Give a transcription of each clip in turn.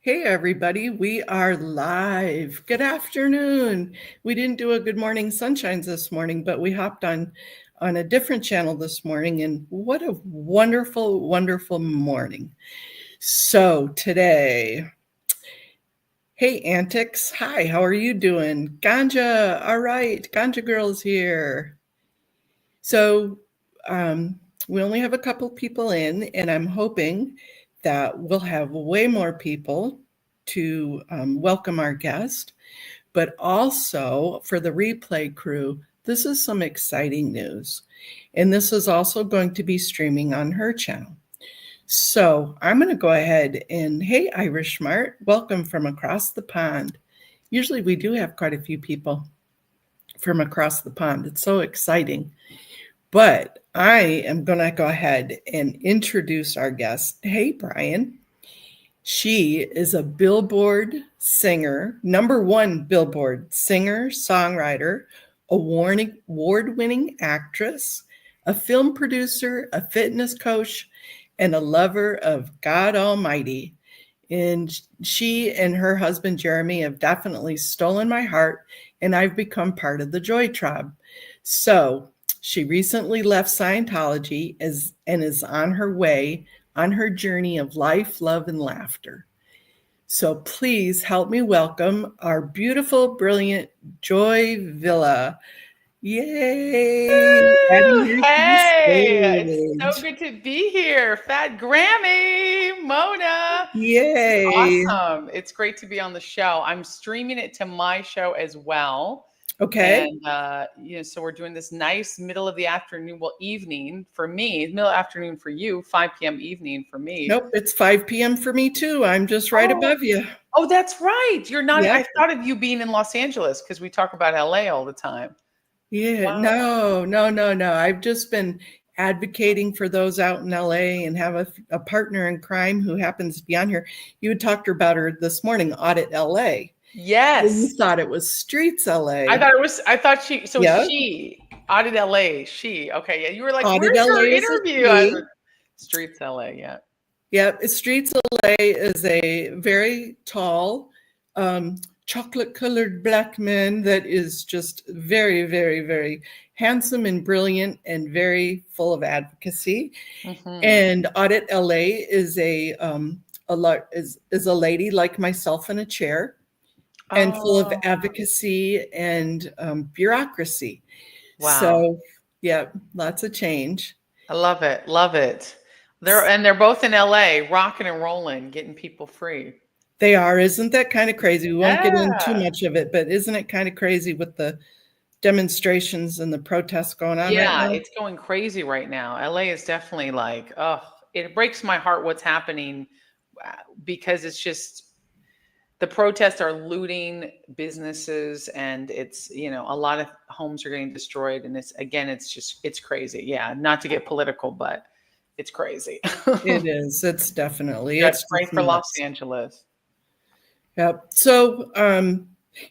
Hey, everybody, we are live. Good afternoon. We didn't do a Good Morning Sunshines this morning, but we hopped on a different channel this morning, and what a wonderful, wonderful morning. So today, hey, Antics. Hi, how are you doing? Ganja, all right, Ganja Girl's here. So we only have a couple people in, and I'm hoping that we'll have way more people to welcome our guest. But also for the replay crew, this is some exciting news. And this is also going to be streaming on her channel. So I'm going to go ahead and, hey, Irish Smart, welcome from across the pond. Usually we do have quite a few people from across the pond. It's so exciting. But I am going to go ahead and introduce our guest. Hey, Brian. She is a Billboard singer, #1 Billboard singer, songwriter, award-winning actress, a film producer, a fitness coach, and a lover of God Almighty. And she and her husband, Jeremy, have definitely stolen my heart, and I've become part of the Joy Tribe. So she recently left Scientology and is on her way on her journey of life, love, and laughter. So please help me welcome our beautiful, brilliant Joy Villa. Yay! Hey, it's so good to be here. Fat Grammy, Mona. Yay! Awesome. It's great to be on the show. I'm streaming it to my show as well. Okay. And so we're doing this nice middle of the afternoon, well, evening for me, middle afternoon for you, 5 p.m. evening for me. Nope, it's 5 p.m. for me too. I'm just right above you. Oh, that's right. You're not, Yep. I thought of you being in Los Angeles because we talk about LA all the time. Yeah, Wow. no. I've just been advocating for those out in LA and have a partner in crime who happens to be on here. You had talked about her this morning, Audit LA. Yes. You thought it was Streets LA. I thought she, so Yep. she, Audit LA, she, okay. Yeah. You were like, Audit where's LA her is a interview? she. Streets LA, yeah. Yep, Streets LA is a very tall, chocolate-colored black man that is just very, very, very handsome and brilliant and very full of advocacy. Mm-hmm. And Audit LA is a lady like myself in a chair and full of advocacy and bureaucracy. Wow. So, yeah, lots of change. I love it. Love it. They're both in LA, rocking and rolling, getting people free. They are. Isn't that kind of crazy? We won't get into too Yeah. much of it, but isn't it kind of crazy with the demonstrations and the protests going on right Yeah, now? it's going crazy right now. LA is definitely like, oh, it breaks my heart what's happening because it's just the protests are looting businesses and it's, a lot of homes are getting destroyed. And it's crazy. Yeah. Not to get political, but it's crazy. It is. It's definitely. Yeah, It's pray just for Los nuts. Angeles. Yep. So,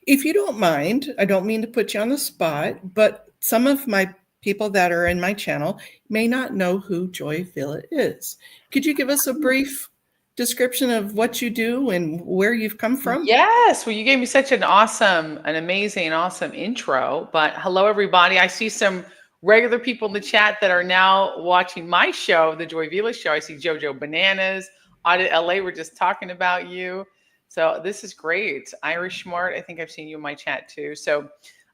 if you don't mind, I don't mean to put you on the spot, but some of my people that are in my channel may not know who Joy Villa is. Could you give us a brief description of what you do and where you've come from? Yes. Well, you gave me such an amazing, awesome intro. But hello, everybody. I see some regular people in the chat that are now watching my show, the Joy Villa Show. I see Jojo Bananas, Audit LA. We're just talking about you. So this is great. Irish Smart. I think I've seen you in my chat too. So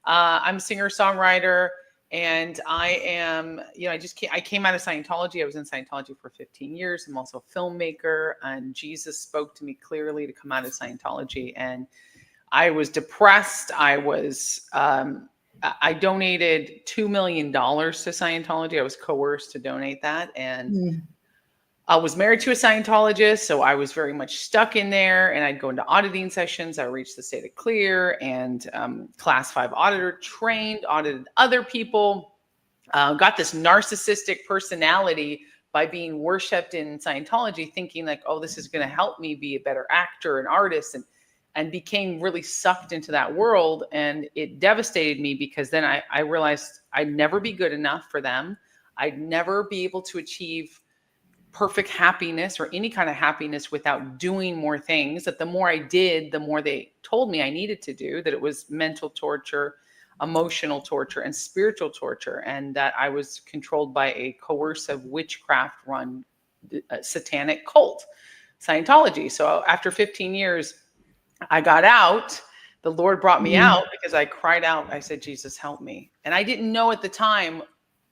I'm a singer songwriter. And I am, I came out of Scientology. I was in Scientology for 15 years. I'm also a filmmaker, and Jesus spoke to me clearly to come out of Scientology. And I was depressed. I donated $2 million to Scientology. I was coerced to donate that. And I was married to a Scientologist, so I was very much stuck in there, and I'd go into auditing sessions. I reached the state of clear and class 5 auditor trained, audited other people, got this narcissistic personality by being worshipped in Scientology, thinking like, oh, this is going to help me be a better actor and artist, and became really sucked into that world. And it devastated me because then I realized I'd never be good enough for them. I'd never be able to achieve perfect happiness or any kind of happiness without doing more things, that the more I did, the more they told me I needed to do, that it was mental torture, emotional torture, and spiritual torture, and that I was controlled by a coercive witchcraft run satanic cult, Scientology. So after 15 years, I got out. The Lord brought me Mm. out because I cried out. I said, Jesus, help me. And I didn't know at the time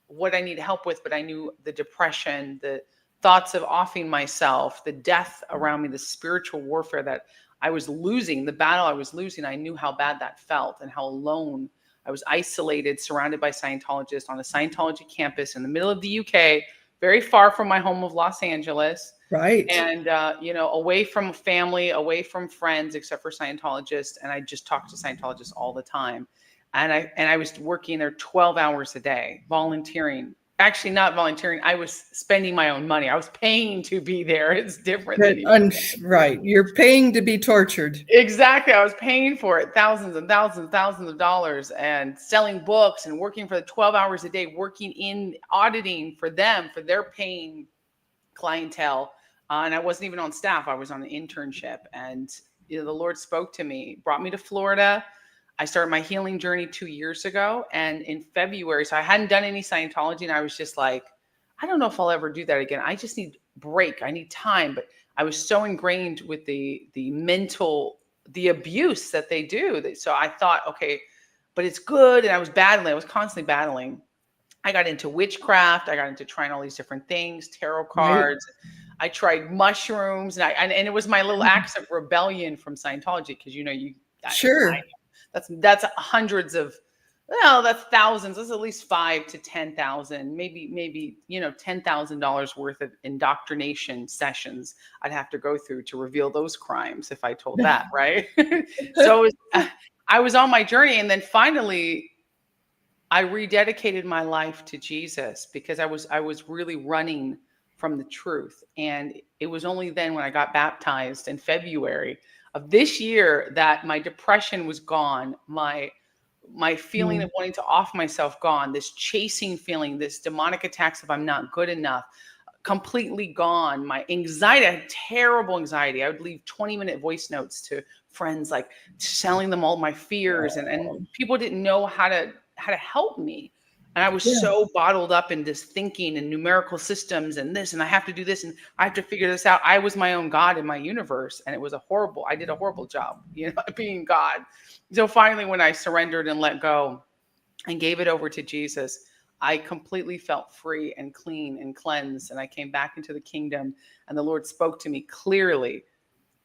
what I needed help with, but I knew the depression, the thoughts of offing myself, the death around me, the spiritual warfare that I was losing, the battle I was losing. I knew how bad that felt and how alone I was, isolated, surrounded by Scientologists on a Scientology campus in the middle of the UK, very far from my home of Los Angeles. Right. And, away from family, away from friends, except for Scientologists. And I just talked to Scientologists all the time. And I was working there 12 hours a day, volunteering. Actually, not volunteering. I was spending my own money. I was paying to be there. It's different than Right. You're paying to be tortured. Exactly. I was paying for it, thousands and thousands and thousands of dollars, and selling books and working for the 12 hours a day, working in auditing for them, for their paying clientele. And I wasn't even on staff. I was on an internship. And the Lord spoke to me, brought me to Florida. I started my healing journey 2 years ago. And in February, so I hadn't done any Scientology. And I was just like, I don't know if I'll ever do that again. I just need break. I need time. But I was so ingrained with the mental, the abuse that they do. So I thought, okay, but it's good. And I was battling. I was constantly battling. I got into witchcraft. I got into trying all these different things, tarot cards. Right. I tried mushrooms, and it was my little acts of rebellion from Scientology, because Sure. That's hundreds of, well, that's thousands. That's at least 5 to 10,000, maybe $10,000 worth of indoctrination sessions I'd have to go through to reveal those crimes if I told that, right? So I was on my journey, and then finally I rededicated my life to Jesus, because I was really running from the truth. And it was only then, when I got baptized in February of this year, that my depression was gone. My feeling of wanting to off myself gone. This chasing feeling, this demonic attacks of I'm not good enough, completely gone. My anxiety, I had terrible anxiety. I would leave 20-minute voice notes to friends, like telling them all my fears, and people didn't know how to help me. And I was so bottled up in this thinking and numerical systems and this, and I have to do this, and I have to figure this out. I was my own God in my universe, and I did a horrible job, being God. So finally, when I surrendered and let go and gave it over to Jesus, I completely felt free and clean and cleansed. And I came back into the kingdom, and the Lord spoke to me clearly,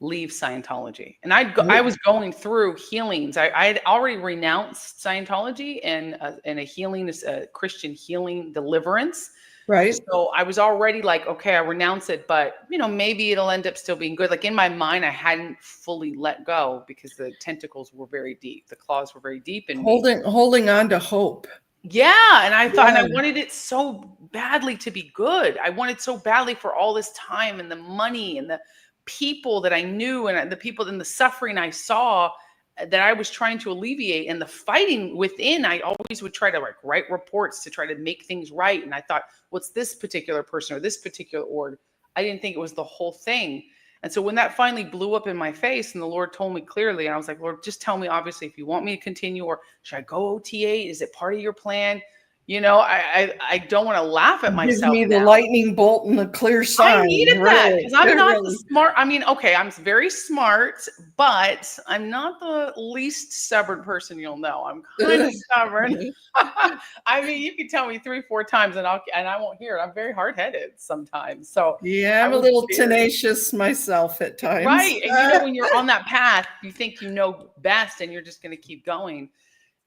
leave Scientology. And I was going through healings. I had already renounced Scientology in a healing, a Christian healing deliverance. Right. So I was already like, okay, I renounce it, but maybe it'll end up still being good. Like in my mind, I hadn't fully let go, because the tentacles were very deep. The claws were very deep in me. Holding on to hope. Yeah. And I thought, and I wanted it so badly to be good. I wanted so badly for all this time and the money and the people that I knew, and the people in the suffering I saw, that I was trying to alleviate, and the fighting within. I always would try to write reports to try to make things right. And I thought, what's this particular person or this particular org? I didn't think it was the whole thing. And so when that finally blew up in my face, and the Lord told me clearly, and I was like, Lord, just tell me, obviously, if you want me to continue, or should I go OTA? Is it part of your plan? I don't want to laugh at myself. Give me the lightning bolt and the clear sign. I needed that, because I'm not the smart. I mean, okay, I'm very smart, but I'm not the least stubborn person you'll know. I'm kind of stubborn. I mean, you can tell me 3-4 times, and I won't hear it. I'm very hard-headed sometimes. So yeah, I'm a little tenacious myself at times. Right. And when you're on that path, you think you know best, and you're just going to keep going.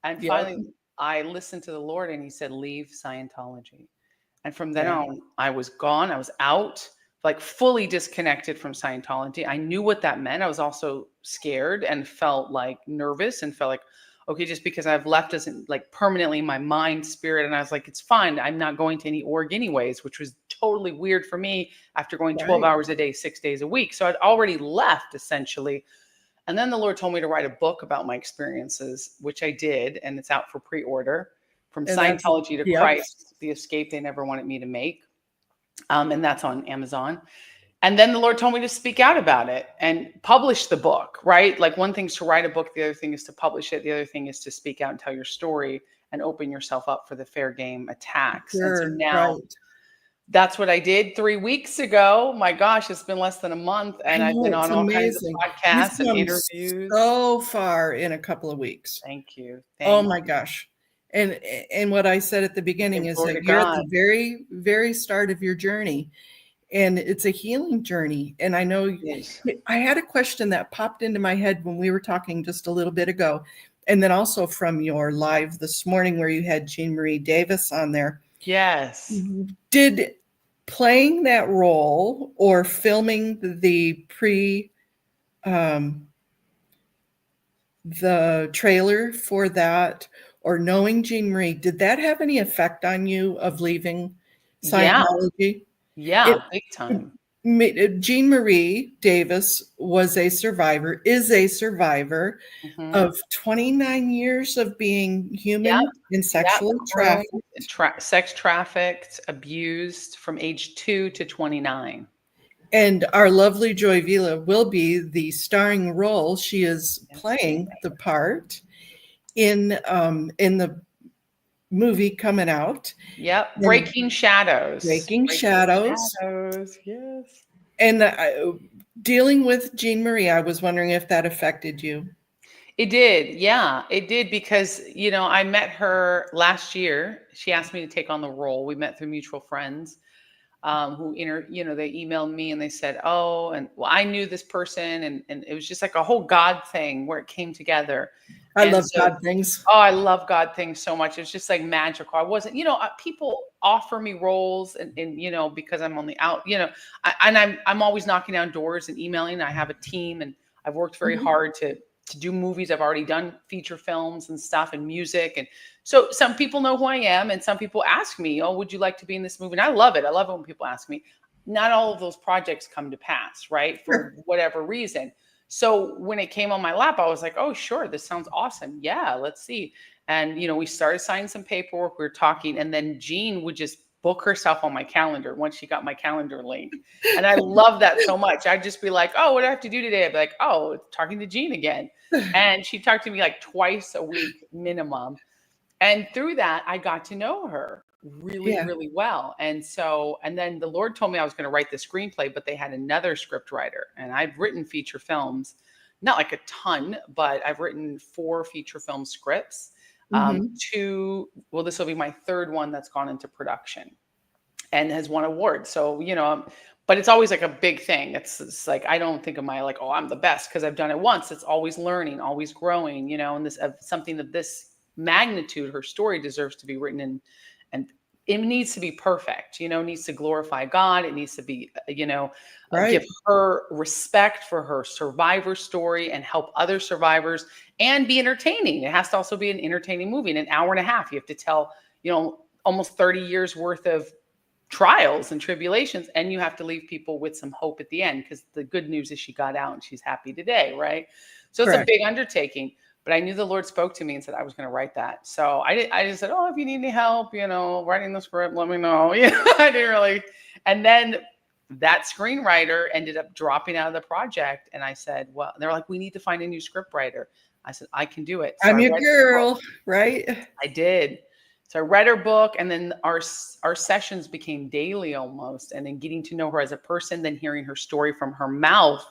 And finally, I listened to the Lord, and he said, leave Scientology. And from then on, I was gone. I was out, like fully disconnected from Scientology. I knew what that meant. I was also scared and felt like nervous, and felt like, okay, just because I've left doesn't like permanently my mind, spirit. And I was like, it's fine. I'm not going to any org anyways, which was totally weird for me after going 12 hours a day, 6 days a week. So I'd already left, essentially. And then the Lord told me to write a book about my experiences, which I did. And it's out for pre-order. From Scientology to Christ, the escape they never wanted me to make. And that's on Amazon. And then the Lord told me to speak out about it and publish the book, right? Like one thing is to write a book, the other thing is to publish it, the other thing is to speak out and tell your story and open yourself up for the fair game attacks. And so Sure, now right. that's what I did 3 weeks ago. My gosh, it's been less than a month, I and I've know, been it's on all kinds of amazing. You've podcasts and come interviews. so far in a couple of weeks. Thank you. Oh Thank my gosh. And what I said at the beginning you. is Glory to that you're at God. the very, very start of your journey, and it's a healing journey. And I know Yes. I had a question that popped into my head when we were talking just a little bit ago, and then also from your live this morning where you had Jean Marie Davis on there. Yes. Did playing that role or filming the trailer for that, or knowing Jean Marie, did that have any effect on you of leaving Yeah. Scientology? Yeah. Big time. Jean Marie Davis was a survivor, is a survivor Mhm. of 29 years of being human and Yep. sexually Groomed, trafficked. sex trafficked, abused from age 2 to 29. And our lovely Joy Vila will be the starring role. She is Yes. playing the part in the movie coming out. Yep. And Breaking Shadows. Breaking Shadows. Shadows. Yes. And dealing with Jean Marie, I was wondering if that affected you. It did. Yeah, it did because, I met her last year. She asked me to take on the role. We met through mutual friends who, they emailed me and they said, oh, and well, I knew this person. And it was just like a whole God thing where it came together. I And love so, God things. oh, I love God things so much. It's just like magical. I wasn't, people offer me roles and because I'm on the out, I'm always knocking down doors and emailing. I have a team and I've worked very hard to do movies. I've already done feature films and stuff and music. And so some people know who I am and some people ask me, oh, would you like to be in this movie? And I love it. I love it when people ask me. Not all of those projects come to pass, right? For whatever reason. So when it came on my lap, I was like, oh, sure, this sounds awesome. Yeah, let's see. And, we started signing some paperwork. We were talking. And then Jean would just book herself on my calendar once she got my calendar link. And I love that so much. I'd just be like, oh, what do I have to do today? I'd be like, oh, talking to Jean again. And she talked to me like twice a week minimum. And through that, I got to know her really, really well. And then the Lord told me I was going to write the screenplay, but they had another script writer. And I've written feature films, not like a ton, but I've written 4 feature film scripts. 2, well, this will be my 3rd one that's gone into production and has won awards. So, but it's always like a big thing. It's like, I don't think of my like, oh, I'm the best because I've done it once. It's always learning, always growing, and this something of this magnitude, her story deserves to be written in, and it needs to be perfect, it needs to glorify God. It needs to be, give her respect for her survivor story and help other survivors and be entertaining. It has to also be an entertaining movie. In an hour and a half, you have to tell, almost 30 years worth of trials and tribulations, and you have to leave people with some hope at the end, because the good news is she got out and she's happy today, right? So it's a big undertaking. But I knew the Lord spoke to me and said I was going to write that. So I just said, oh, if you need any help, writing the script, let me know. I didn't really. And then that screenwriter ended up dropping out of the project. And I said, well, they're like, we need to find a new script writer. I said, I can do it. So I'm your girl, right? I did. So I read her book, and then our sessions became daily almost. And then getting to know her as a person, then hearing her story from her mouth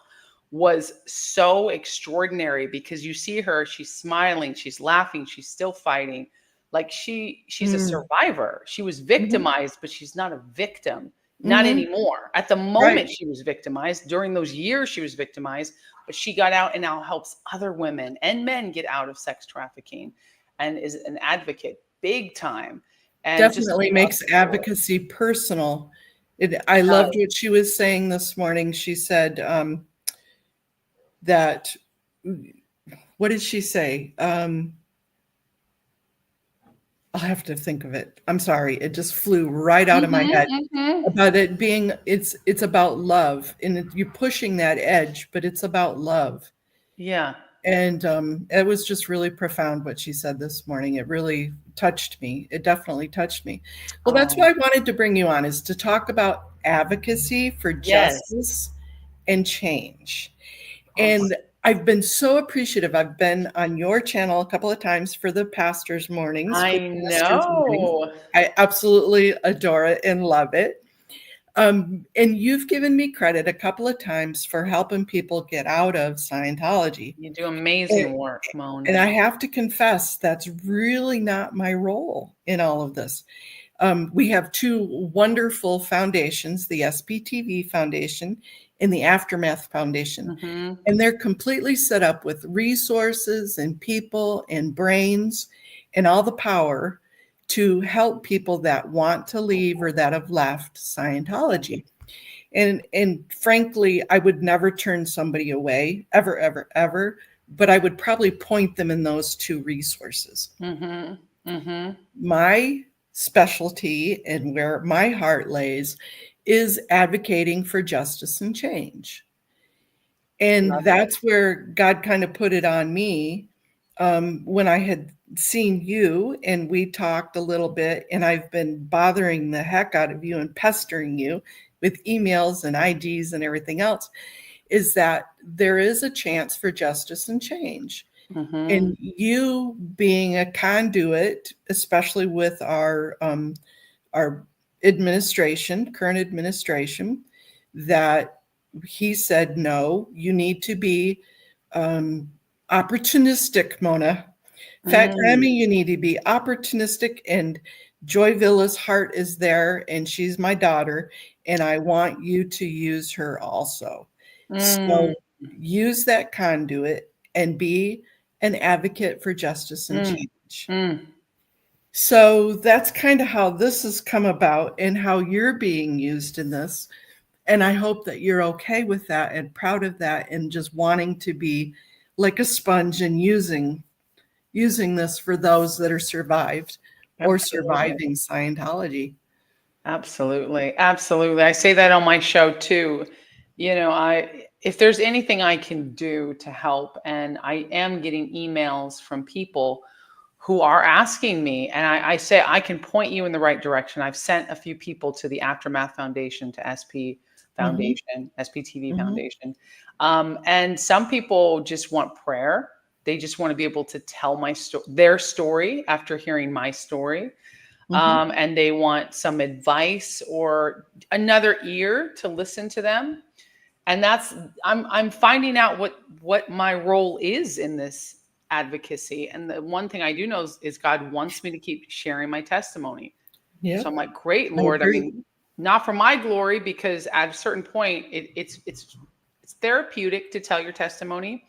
was so extraordinary, because you see her, she's smiling, she's laughing, she's still fighting. Like she's a survivor. She was victimized, but she's not a victim. Not anymore. At the moment she was victimized. During those years she was victimized, but she got out and now helps other women and men get out of sex trafficking and is an advocate big time. And definitely makes advocacy personal. I loved what she was saying this morning. She said that, what did she say? I'll have to think of it. I'm sorry. It just flew right out of my head. About it being, it's about love, and you're pushing that edge, but it's about love. Yeah. And it was just really profound what she said this morning. It really touched me. It definitely touched me. Well, that's Oh, why I wanted to bring you on, is to talk about advocacy for yes. justice and change. Awesome. And I've been so appreciative. I've been on your channel a couple of times for the pastors' mornings, for I the pastors' mornings. know. I absolutely adore it and love it. And you've given me credit a couple of times for helping people get out of Scientology. You do amazing work, Moan. And I have to confess, that's really not my role in all of this. We have two wonderful foundations, the SPTV Foundation and the Aftermath Foundation. Mm-hmm. And they're completely set up with resources and people and brains and all the power to help people that want to leave or that have left Scientology. And frankly, I would never turn somebody away, ever, ever, ever. But I would probably point them in those two resources. Mm-hmm. Mm-hmm. My specialty and where my heart lays is advocating for justice and change. And Love it. that's where God kind of put it on me when I had seen you and we talked a little bit, and I've been bothering the heck out of you and pestering you with emails and IGs and everything else, is that there is a chance for justice and change. Mm-hmm. And you being a conduit, especially with our administration, current administration, that he said, no, you need to be opportunistic, Mona. Fat Grammy, you need to be opportunistic. And Joy Villa's heart is there, and she's my daughter, and I want you to use her also. So use that conduit and be an advocate for justice and change. So that's kind of how this has come about and how you're being used in this. And I hope that you're okay with that and proud of that and just wanting to be like a sponge and using this for those that are survived or Absolutely. surviving Scientology. Absolutely. Absolutely. I say that on my show too. If there's anything I can do to help, and I am getting emails from people who are asking me, and I say I can point you in the right direction. I've sent a few people to the Aftermath Foundation, to SP Foundation, SPTV Foundation. And some people just want prayer. They just want to be able to tell their story after hearing my story. And they want some advice or another ear to listen to them. And I'm finding out what my role is in this advocacy. And the one thing I do know is God wants me to keep sharing my testimony. Yeah. So I'm like, great, Lord. I mean, not for my glory, because at a certain point it's therapeutic to tell your testimony.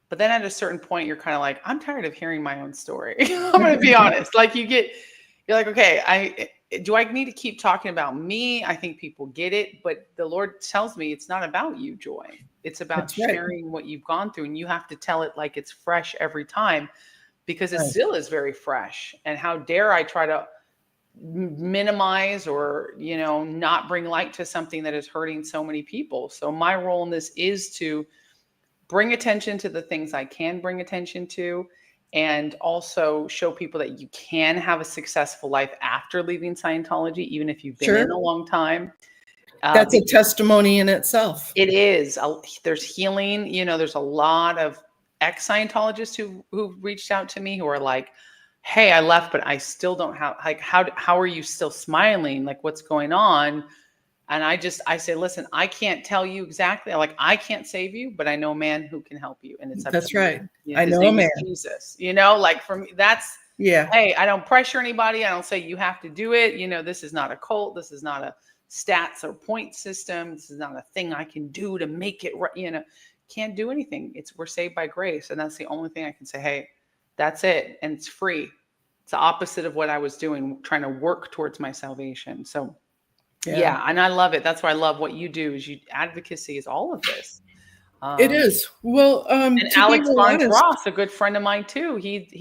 But then at a certain point, you're kind of like, I'm tired of hearing my own story. I'm going to be honest. Like you're like, okay, do I need to keep talking about me? I think people get it, but the Lord tells me it's not about you, Joy. It's about sharing what you've gone through, and you have to tell it like it's fresh every time, because it still is very fresh. And how dare I try to minimize or, not bring light to something that is hurting so many people. So my role in this is to bring attention to the things I can bring attention to, and also show people that you can have a successful life after leaving Scientology, even if you've been in a long time. That's a testimony in itself. It is. There's healing. There's a lot of ex-Scientologists who've reached out to me who are like, hey, I left, but I still don't have, like, how are you still smiling? Like, what's going on? And I say, listen, I can't tell you exactly. Like, I can't save you, but I know a man who can help you. And it's up That's to right. you. I know a man. Jesus, like for me, that's, hey, I don't pressure anybody. I don't say you have to do it. This is not a cult. This is not a stats or point system. This is not a thing I can do to make it right. Can't do anything. We're saved by grace. And that's the only thing I can say. Hey, that's it. And it's free. It's the opposite of what I was doing, trying to work towards my salvation. So yeah, and I love it. That's why I love what you do. Advocacy is all of this. It is. Well, and Alex Barnes-Ross, a good friend of mine too. He's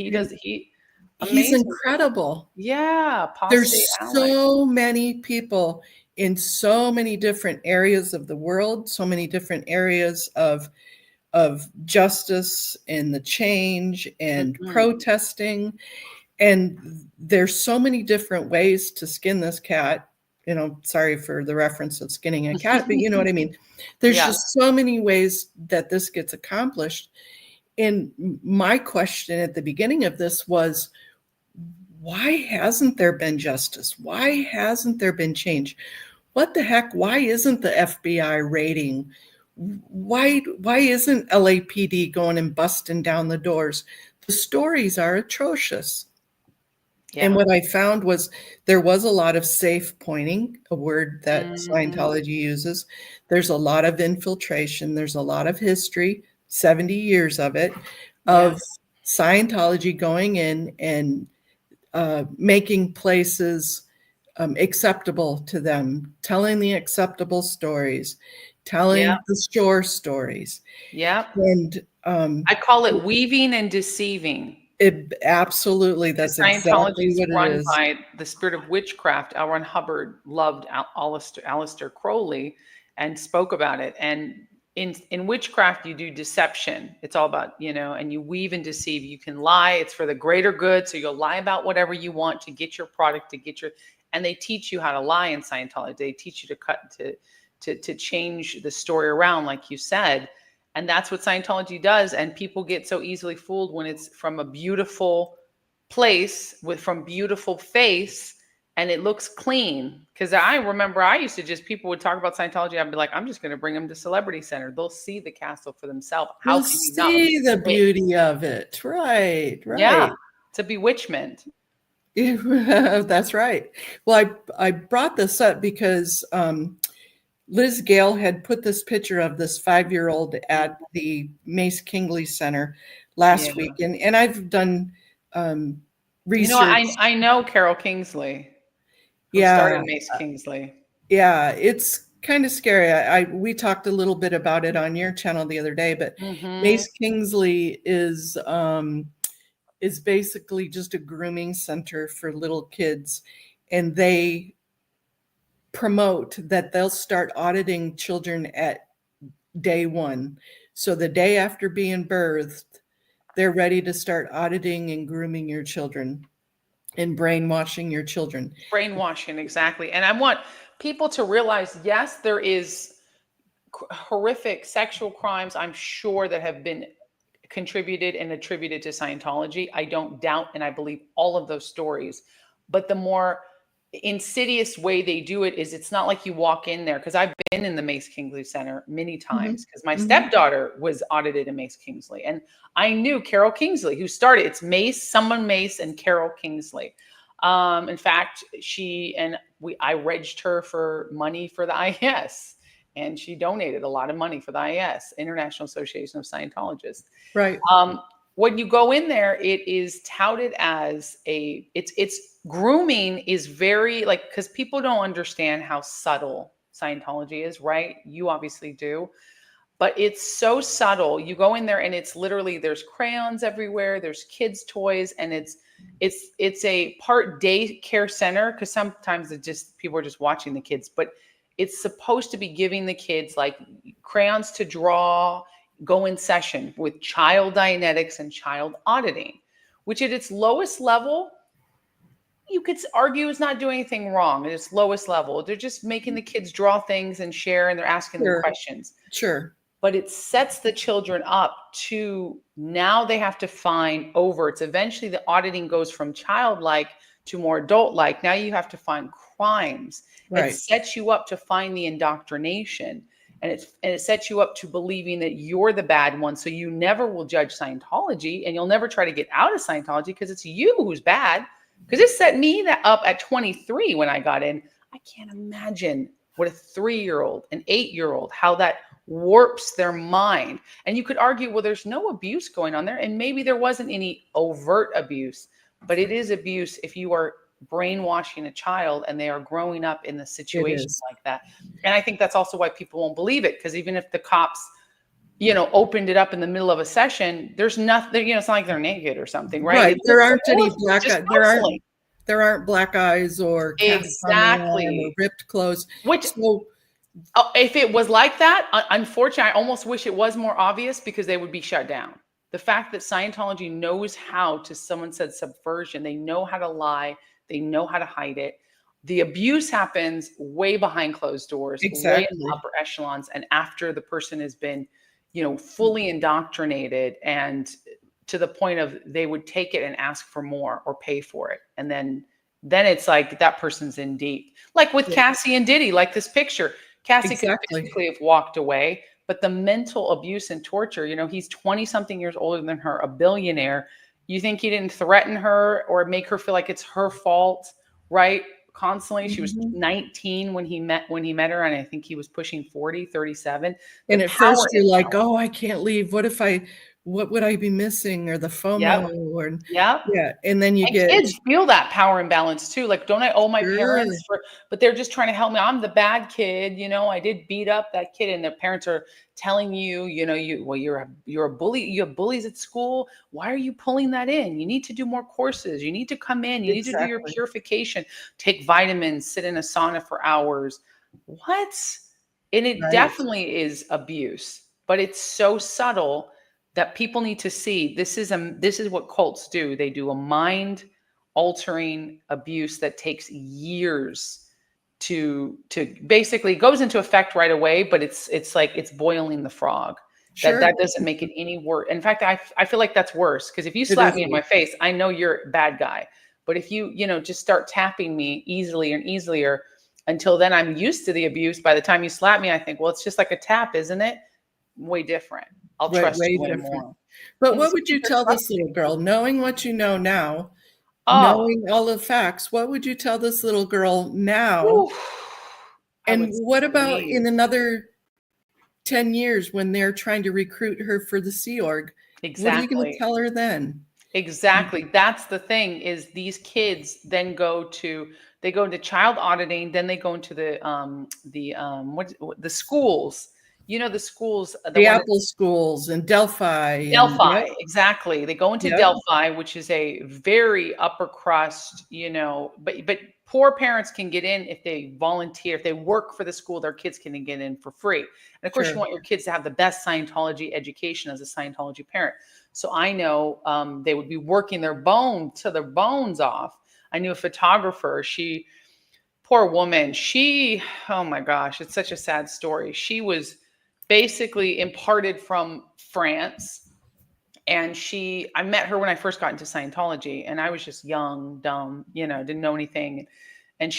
incredible. Yeah. There's so many people in so many different areas of the world, so many different areas of of justice and the change and Mhm. protesting. And there's so many different ways to skin this cat. Sorry for the reference of skinning a cat, but you know what I mean? There's Yeah. just so many ways that this gets accomplished. And my question at the beginning of this was, why hasn't there been justice? Why hasn't there been change? What the heck? Why isn't the FBI raiding? Why isn't LAPD going and busting down the doors? The stories are atrocious. And Yeah. what I found was there was a lot of safe pointing, a word that Mhm. Scientology uses. There's a lot of infiltration. There's a lot of history, 70 years of it, Yeah. of Scientology going in and making places acceptable to them, telling the acceptable stories, Yeah. telling the shore stories. Yeah. And I call it weaving and deceiving. absolutely, that's Scientology exactly is what it run is. by the spirit of witchcraft. L. Ron Hubbard loved Aleister Crowley and spoke about it. And in witchcraft, you do deception. It's all about, and you weave and deceive. You can lie. It's for the greater good. So you'll lie about whatever you want to get your product, and they teach you how to lie in Scientology. They teach you to change the story around, like you said. And that's what Scientology does. And people get so easily fooled when it's from a beautiful place from beautiful face and it looks clean. Because I remember I used to people would talk about Scientology. I'd be like, I'm just going to bring them to Celebrity Center. They'll see the castle for themselves. How You'll can you not see the bewitch? beauty of it. Right, Yeah, right. it's a bewitchment. That's right. Well, I brought this up because Liz Gale had put this picture of this 5-year-old at the Mace Kingley Center last Yeah. week, and I've done research. I know Carol Kingsley, who Yeah, started Mace Kingsley. yeah, it's kind of scary. We talked a little bit about it on your channel the other day, but Mm-hmm. Mace Kingsley is basically just a grooming center for little kids, and they promote that they'll start auditing children at day one. So the day after being birthed, they're ready to start auditing and grooming your children and brainwashing your children. Brainwashing, exactly. And I want people to realize, yes, there is horrific sexual crimes, I'm sure, that have been contributed and attributed to Scientology. I don't doubt and I believe all of those stories. But the more insidious way they do it is, it's not like you walk in there, because I've been in the Mace Kingsley Center many times, because my stepdaughter was audited in Mace Kingsley. And I knew Carol Kingsley, who started, it's Mace, someone Mace, and Carol Kingsley. In fact, I regged her for money for the IS, and she donated a lot of money for the IS, International Association of Scientologists. Right. When you go in there, it is touted as it's grooming is very, like, because people don't understand how subtle Scientology is, right? You obviously do, but it's so subtle. You go in there and it's literally, there's crayons everywhere, there's kids' toys, and it's a part daycare center, because sometimes people are just watching the kids, but it's supposed to be giving the kids like crayons to draw, go in session with child Dianetics and child auditing, which at its lowest level, you could argue is not doing anything wrong. At its lowest level, they're just making the kids draw things and share, and they're asking them questions. Sure. But it sets the children up to, now they have to find it's eventually the auditing goes from childlike to more adult-like. Now you have to find crimes. Right. It sets you up to find the indoctrination, and it sets you up to believing that you're the bad one. So you never will judge Scientology, and you'll never try to get out of Scientology, because it's you who's bad. Because it set me up at 23 when I got in. I can't imagine what a 3-year-old, an 8-year-old, how that warps their mind. And you could argue, well, there's no abuse going on there, and maybe there wasn't any overt abuse, but it is abuse if you are brainwashing a child and they are growing up in the situation like that. And I think that's also why people won't believe it, because even if the cops opened it up in the middle of a session, there's nothing, it's not like they're naked or something, right? Right. There aren't any black eyes. There aren't black eyes or exactly or ripped clothes. Which So Oh, if it was like that, unfortunately, I almost wish it was more obvious because they would be shut down. The fact that Scientology knows how to, someone said subversion, they know how to lie, they know how to hide it. The abuse happens way behind closed doors, way in the Exactly. upper echelons, and after the person has been, fully indoctrinated and to the point of they would take it and ask for more or pay for it. And then it's like that person's in deep. Like with Yeah, Cassie and Diddy, like this picture. Cassie could exactly. physically have walked away, but the mental abuse and torture, he's 20 something years older than her, a billionaire. You think he didn't threaten her or make her feel like it's her fault, right? Constantly. She was Mhm. 19 when he met her, and I think he was pushing 40, 37. The And at power first in you're like, that. "Oh, I can't leave. What would I be missing?" Or the Yep. FOMO or Yep. yeah, and then you And get kids feel that power imbalance too. Like, don't I owe my sure, parents for, but they're just trying to help me. I'm the bad kid, I did beat up that kid, and the parents are telling you, you're a bully. You have bullies at school. Why are you pulling that in? You need to do more courses. You need to come in. You need to do your exactly, purification, take vitamins, sit in a sauna for hours. What? And it right. definitely is abuse, but it's so subtle that people need to see this is what cults do. They do a mind altering abuse that takes years to basically goes into effect right away, but it's like it's boiling the frog. That Sure, doesn't make it any worse. In fact, I feel like that's worse because if you it slap is me in my worse. face, I know you're a bad guy. But if you just start tapping me easily and easier until then I'm used to the abuse. By the time you slap me, I think, well, it's just like a tap, isn't it? Way different. I'll Way, trust way you way different. more. But And what some would you kids are tell this little trusting. girl, knowing what you know now, Oh, knowing all the facts, what would you tell this little girl now? whew. I And would say, what about in please. another 10 years when they're trying to recruit her for the Sea Org? What are you gonna Exactly. tell her then? Exactly. That's the thing is these kids then go into child auditing, then they go into the schools. The schools, the The one Apple schools and Delphi and Delphi, yep, exactly. They go into yep, Delphi, which is a very upper crust, but poor parents can get in if they volunteer, if they work for the school, their kids can get in for free. And of course, you sure. want your kids to have the best Scientology education as a Scientology parent. So I know they would be working their bones off. I knew a photographer. Poor woman. Oh my gosh, it's such a sad story. She was basically imparted from France, and I met her when I first got into Scientology, and I was just young, dumb, didn't know anything. And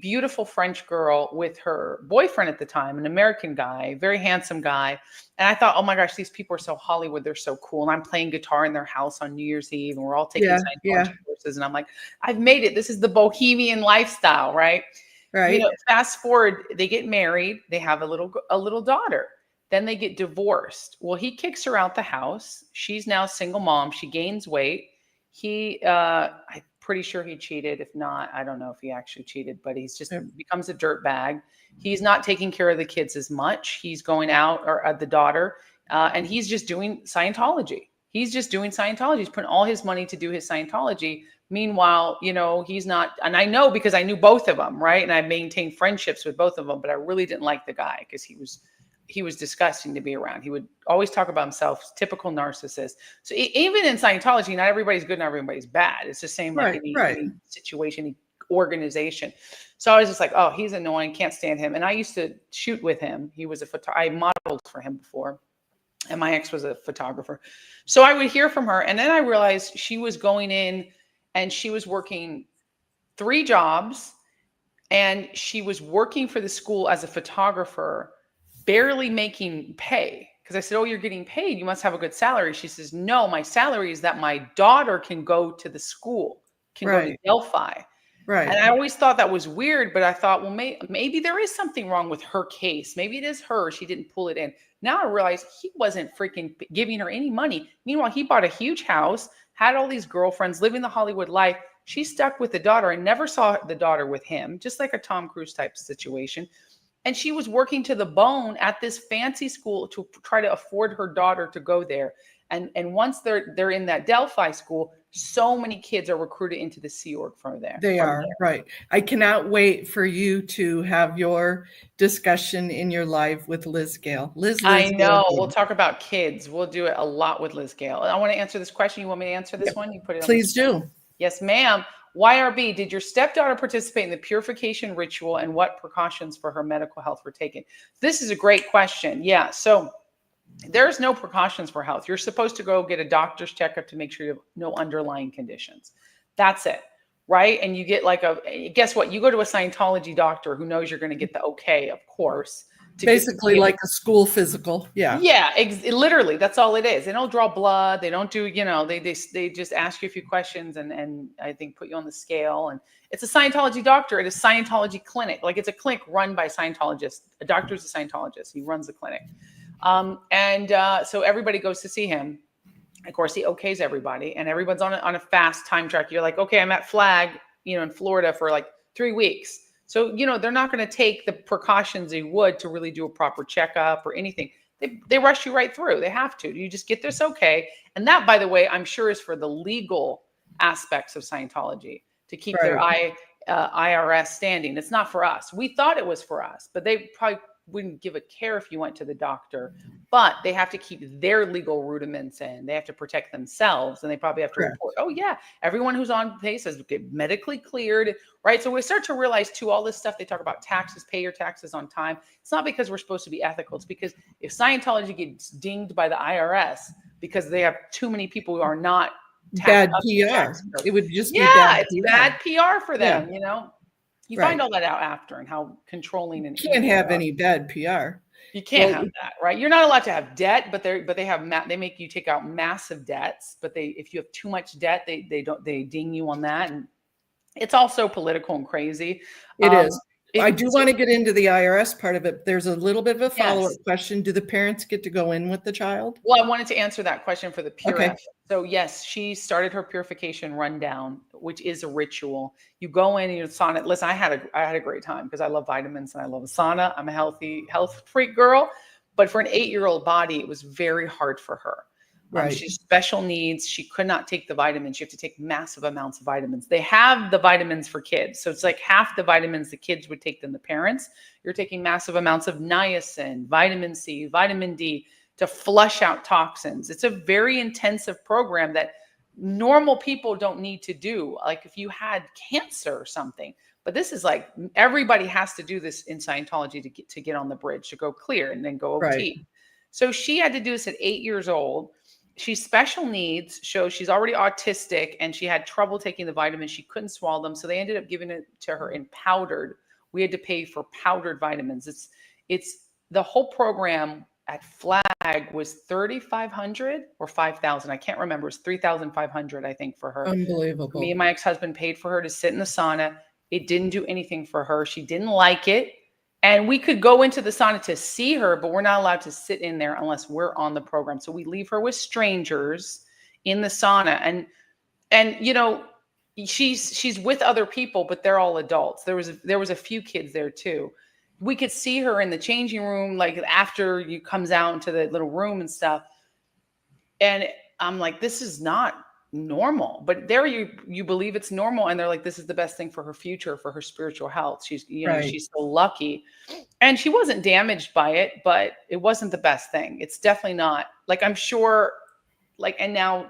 beautiful French girl with her boyfriend at the time, an American guy, very handsome guy. And I thought, oh my gosh, these people are so Hollywood, they're so cool. And I'm playing guitar in their house on New Year's Eve, and we're all taking Yeah, yeah, Scientology courses, and I'm like, I've made it. This is the bohemian lifestyle, right? right. Fast forward, they get married, they have a little daughter. Then they get divorced. Well, he kicks her out the house. She's now a single mom. She gains weight. I'm pretty sure he cheated. If not, I don't know if he actually cheated, but he's just Yep, becomes a dirt bag. He's not taking care of the kids as much. He's going out or the daughter, and he's just doing Scientology. He's just doing Scientology. He's putting all his money to do his Scientology. Meanwhile, he's not, and I know because I knew both of them, right? And I maintained friendships with both of them, but I really didn't like the guy because he was disgusting to be around. He would always talk about himself, typical narcissist. So even in Scientology, not everybody's good, not everybody's bad. It's the same like right, right. any situation, any organization. So I was just like, oh, he's annoying, can't stand him. And I used to shoot with him. He was I modeled for him before, and my ex was a photographer. So I would hear from her, and then I realized she was going in and she was working 3 jobs, and she was working for the school as a photographer, barely making pay. Because I said, oh, you're getting paid. You must have a good salary. She says, no, my salary is that my daughter can go to the school, can go to Right, Delphi. And right. I always thought that was weird, but I thought, well, maybe there is something wrong with her case. Maybe it is her. She didn't pull it in. Now I realize he wasn't freaking giving her any money. Meanwhile, he bought a huge house, had all these girlfriends, living the Hollywood life. She stuck with the daughter and never saw the daughter with him, just like a Tom Cruise type situation. And she was working to the bone at this fancy school to try to afford her daughter to go there. And once they're in that Delphi school, so many kids are recruited into the Sea Org from there. They are, right. I cannot wait for you to have your discussion in your live with Liz Gale. I know. Gale. We'll talk about kids. We'll do it a lot with Liz Gale. I want to answer this question. You want me to answer this one? You put it on. Please do. Yes, ma'am. YRB, did your stepdaughter participate in the purification ritual, and what precautions for her medical health were taken? This is a great question. Yeah. So there's no precautions for health. You're supposed to go get a doctor's checkup to make sure you have no underlying conditions. That's it. Right. And you get guess what? You go to a Scientology doctor who knows you're going to get the okay, of course. Basically like a school physical. Yeah. Yeah, literally. That's all it is. They don't draw blood. They don't do, they just ask you a few questions and I think put you on the scale. And it's a Scientology doctor at a Scientology clinic. Like it's a clinic run by Scientologists. A doctor's a Scientologist. He runs the clinic. So everybody goes to see him. Of course, he okays everybody and everyone's on a fast time track. You're like, okay, I'm at Flag, in Florida for like 3 weeks. So, they're not going to take the precautions they would to really do a proper checkup or anything. They rush you right through. They have to. You just get this okay. And that, by the way, I'm sure is for the legal aspects of Scientology to keep their IRS standing. It's not for us. We thought it was for us, but they probably wouldn't give a care if you went to the doctor. But they have to keep their legal rudiments in. They have to protect themselves, and they probably have to report, oh yeah, everyone who's on pace has get medically cleared, right? So we start to realize too, all this stuff they talk about taxes, pay your taxes on time. It's not because we're supposed to be ethical. It's because if Scientology gets dinged by the IRS because they have too many people who are not bad PR, it would just be bad PR for them. You find all that out after and how controlling and you can't have any bad PR. You can't have that, right? You're not allowed to have debt, but they make you take out massive debts. But if you have too much debt, they ding you on that, and it's also political and crazy. It is. I do want to get into the IRS part of it. There's a little bit of a follow-up question. Do the parents get to go in with the child? Well, I wanted to answer that question for the pure. So yes, she started her purification rundown, which is a ritual. You go in and you sauna. Listen, I had a great time because I love vitamins and I love a sauna. I'm a health freak girl, but for an 8-year-old body, it was very hard for her. Right. She's special needs. She could not take the vitamins. You have to take massive amounts of vitamins. They have the vitamins for kids. So it's like half the vitamins the kids would take than the parents. You're taking massive amounts of niacin, vitamin C, vitamin D to flush out toxins. It's a very intensive program that normal people don't need to do. Like if you had cancer or something, but this is like everybody has to do this in Scientology to get on the bridge, to go clear and then go OT. So she had to do this at 8 years old. She's special needs, shows she's already autistic, and she had trouble taking the vitamins. She couldn't swallow them. So they ended up giving it to her in powdered. We had to pay for powdered vitamins. It's the whole program at Flag was $3,500 or $5,000. I can't remember. It was $3,500, I think, for her. Unbelievable. Me and my ex-husband paid for her to sit in the sauna. It didn't do anything for her. She didn't like it. And we could go into the sauna to see her, but we're not allowed to sit in there unless we're on the program. So we leave her with strangers in the sauna. And she's with other people, but they're all adults. There was a few kids there too. We could see her in the changing room, like after you comes out into the little room and stuff. And I'm like, this is not normal, but there you believe it's normal, and they're like, this is the best thing for her future, for her spiritual health. She's she's so lucky, and she wasn't damaged by it, but it wasn't the best thing. It's definitely not, like, I'm sure, like, and now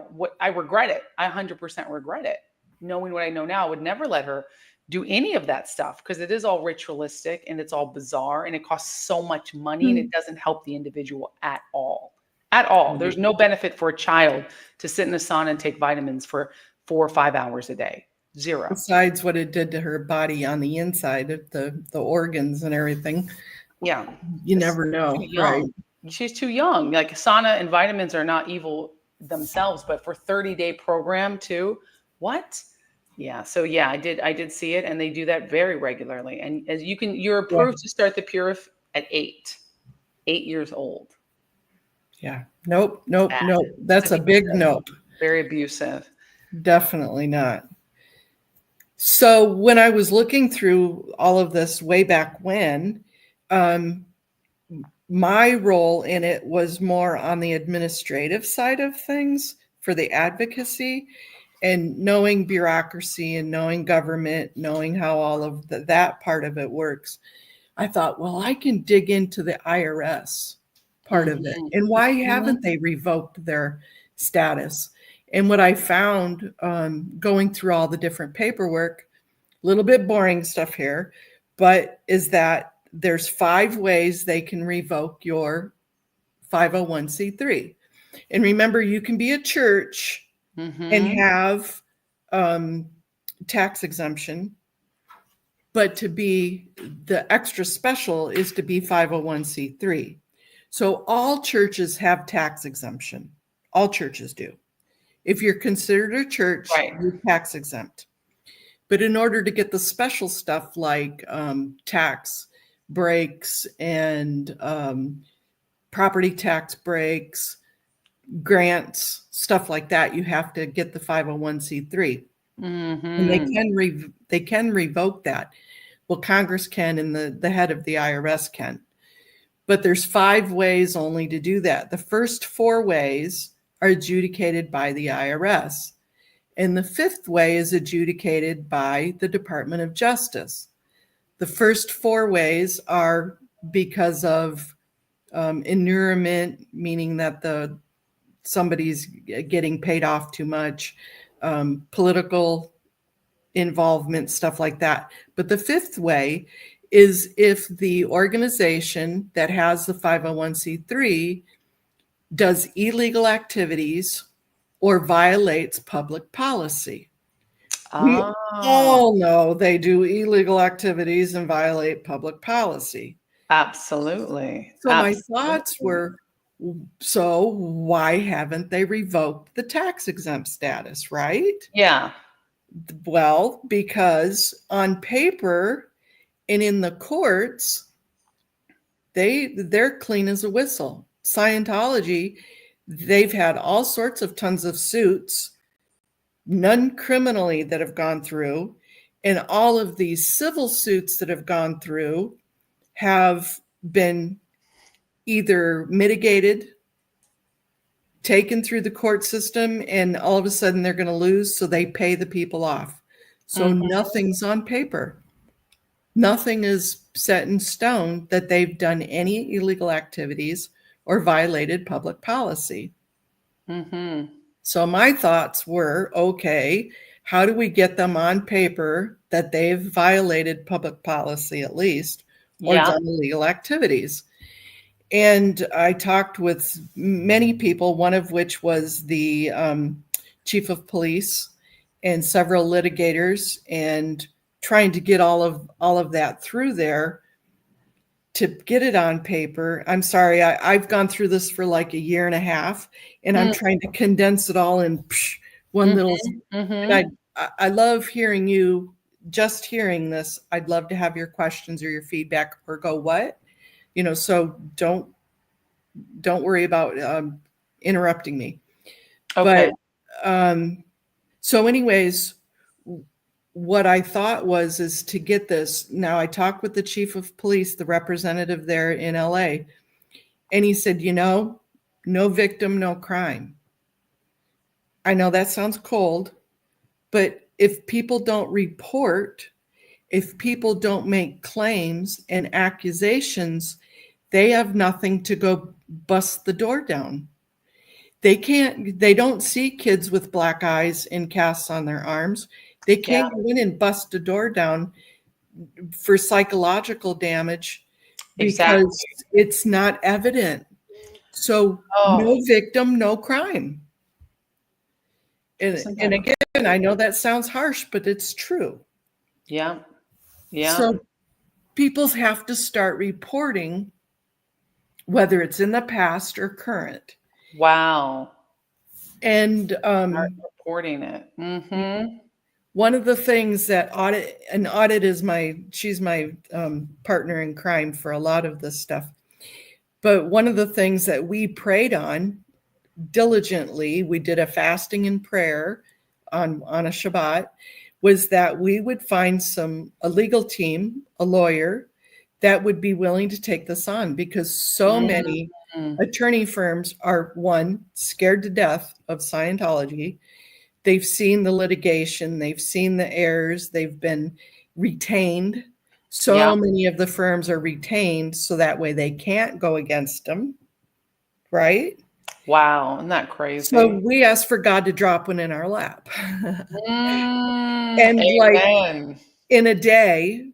what, I regret it. I 100% regret it. Knowing what I know now, I would never let her do any of that stuff, because it is all ritualistic and it's all bizarre and it costs so much money and it doesn't help the individual at all. At all. There's no benefit for a child to sit in the sauna and take vitamins for 4 or 5 hours a day. Zero. Besides what it did to her body on the inside of the organs and everything. Yeah. You never know. Right. She's too young. Like, sauna and vitamins are not evil themselves, but for 30-day program too. What? Yeah. So yeah, I did see it, and they do that very regularly. And as you're approved to start the Purif at 8 years old. Yeah. Nope. That's a big nope. Very abusive. Definitely not. So when I was looking through all of this way back when, my role in it was more on the administrative side of things for the advocacy, and knowing bureaucracy and knowing government, knowing how all of that part of it works. I thought, well, I can dig into the IRS part of it. And why haven't they revoked their status? And what I found going through all the different paperwork, a little bit boring stuff here, but is that there's 5 ways they can revoke your 501c3. And remember, you can be a church and have tax exemption, but to be the extra special is to be 501c3. So all churches have tax exemption. All churches do. If you're considered a church, Right. you're tax exempt. But in order to get the special stuff like tax breaks and property tax breaks, grants, stuff like that, you have to get the 501c3. And they can revoke that. Well, Congress can, and the head of the IRS can. But there's 5 ways only to do that. The first 4 ways are adjudicated by the IRS. And the 5th way is adjudicated by the Department of Justice. The first 4 ways are because of inurement, meaning that somebody's getting paid off too much, political involvement, stuff like that. But the 5th way is if the organization that has the 501c3 does illegal activities or violates public policy. We all know they do illegal activities and violate public policy. Absolutely. So my thoughts were, so why haven't they revoked the tax exempt status, right? Yeah. Well, because on paper and in the courts, they're clean as a whistle. Scientology, they've had all sorts of tons of suits, none criminally, that have gone through, and all of these civil suits that have gone through have been either mitigated, taken through the court system, and all of a sudden they're going to lose, so they pay the people off. So nothing's on paper. Nothing is set in stone that they've done any illegal activities or violated public policy. So my thoughts were, okay, how do we get them on paper that they've violated public policy at least, or done illegal activities? And I talked with many people, one of which was the chief of police and several litigators, and trying to get all of that through there to get it on paper. I'm sorry, I've gone through this for like a year and a half, and I'm trying to condense it all in one little. And I love hearing you. Just hearing this, I'd love to have your questions or your feedback, or go what, so don't worry about interrupting me. Okay. But so anyways, what I thought is to get this. Now, I talked with the chief of police, the representative there in LA, and he said, no victim, no crime. I know that sounds cold, but if people don't report, if people don't make claims and accusations, they have nothing to go bust the door down. They don't see kids with black eyes and casts on their arms. They can't go in and bust a door down for psychological damage because it's not evident. So no victim, no crime. And again, I know that sounds harsh, but it's true. Yeah. Yeah. So people have to start reporting, whether it's in the past or current. Wow. And reporting it. One of the things that Audit is she's my partner in crime for a lot of this stuff. But one of the things that we prayed on diligently, we did a fasting and prayer on a Shabbat, was that we would find a legal team, a lawyer, that would be willing to take this on, because so many attorney firms are, one, scared to death of Scientology. They've seen the litigation, they've seen the errors, they've been retained. So many of the firms are retained so that way they can't go against them, right? Wow, isn't that crazy? So we ask for God to drop one in our lap. And Amen. like in a day,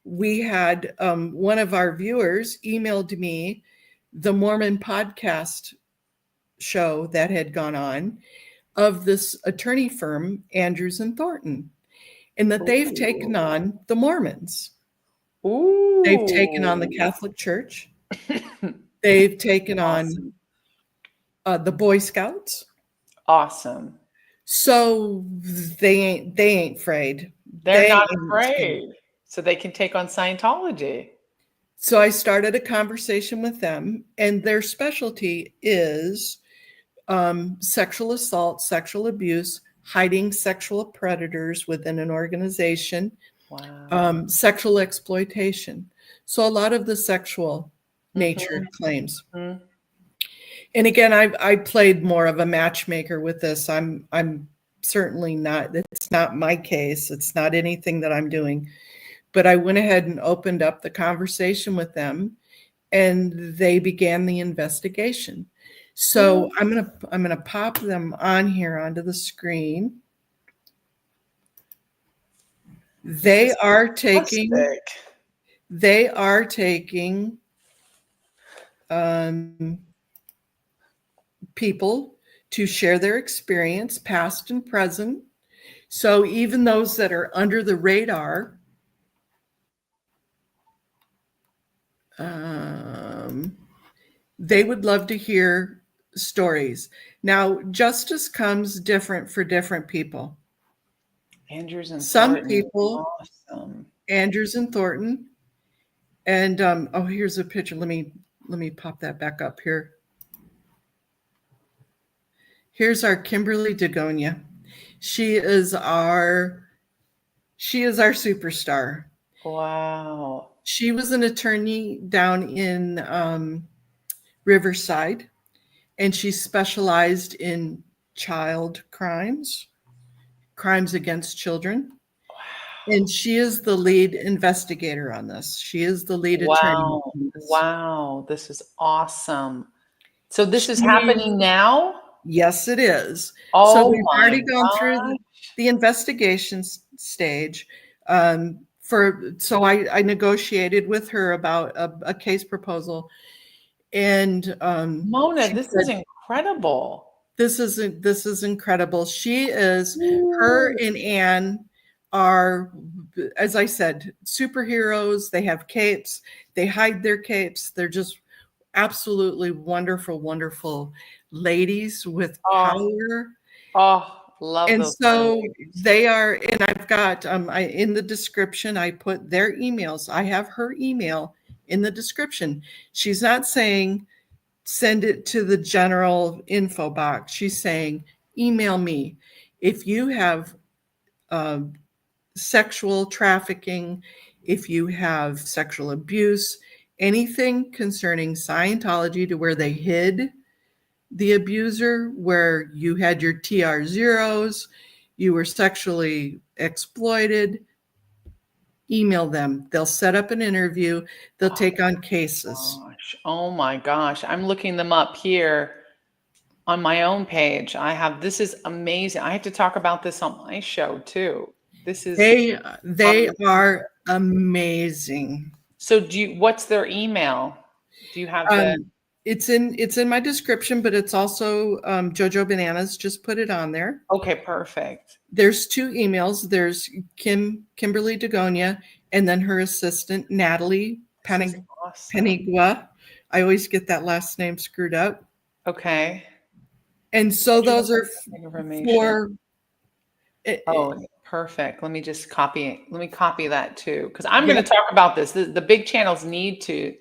we had one of our viewers emailed me the Mormon podcast show that had gone on of this attorney firm, Andrews and Thornton, and that they've taken on the Mormons. Ooh. They've taken on the Catholic Church. They've taken Awesome. on the Boy Scouts. Awesome. So they ain't afraid. They're not afraid. So they can take on Scientology. So I started a conversation with them, and their specialty is sexual assault, sexual abuse, hiding sexual predators within an organization, sexual exploitation. So a lot of the sexual nature claims. And again, I played more of a matchmaker with this. I'm certainly not, it's not my case. It's not anything that I'm doing. But I went ahead and opened up the conversation with them, and they began the investigation. So I'm gonna pop them on here onto the screen. They are taking people to share their experience, past and present. So even those that are under the radar, they would love to hear stories. Now, justice comes different for different people. Andrews and some Thornton. people, Awesome. Andrews and Thornton, and oh, here's a picture. Let me pop that back up here. Here's our Kimberly Kdegonia. She is our superstar. Wow. She was an attorney down in Riverside, and she specialized in child crimes against children. Wow. And she is the lead investigator on this. She is the lead attorney on this. Wow, this is awesome. So this is happening now? Yes, it is. Oh, so we've already gone through the investigation stage. So I negotiated with her about a case proposal, and Mona, this is incredible. This is incredible. She is. Her and Anne are, as I said, superheroes. They have capes. They hide their capes. They're just absolutely wonderful, wonderful ladies with power. Oh, love and those so ladies. They are, and I've got in the description, I put their emails. I have her email in the description. She's not saying send it to the general info box. She's saying email me if you have sexual trafficking, if you have sexual abuse, anything concerning Scientology, to where they hid the abuser, where you had your TR zeros, you were sexually exploited, email them. They'll set up an interview. They'll take on cases. Oh my gosh. I'm looking them up here on my own page. This is amazing. I have to talk about this on my show too. They are amazing. So what's their email? Do you have the it's in my description, but it's also Jojo Bananas just put it on there. Okay, perfect. There's two emails. There's Kimberly Kdegonia, and then her assistant Natalie Panigua. I always get that last name screwed up. Okay. And so those are for. Perfect. Let me just copy. Let me copy that too, because I'm going to talk about this. The big channels need to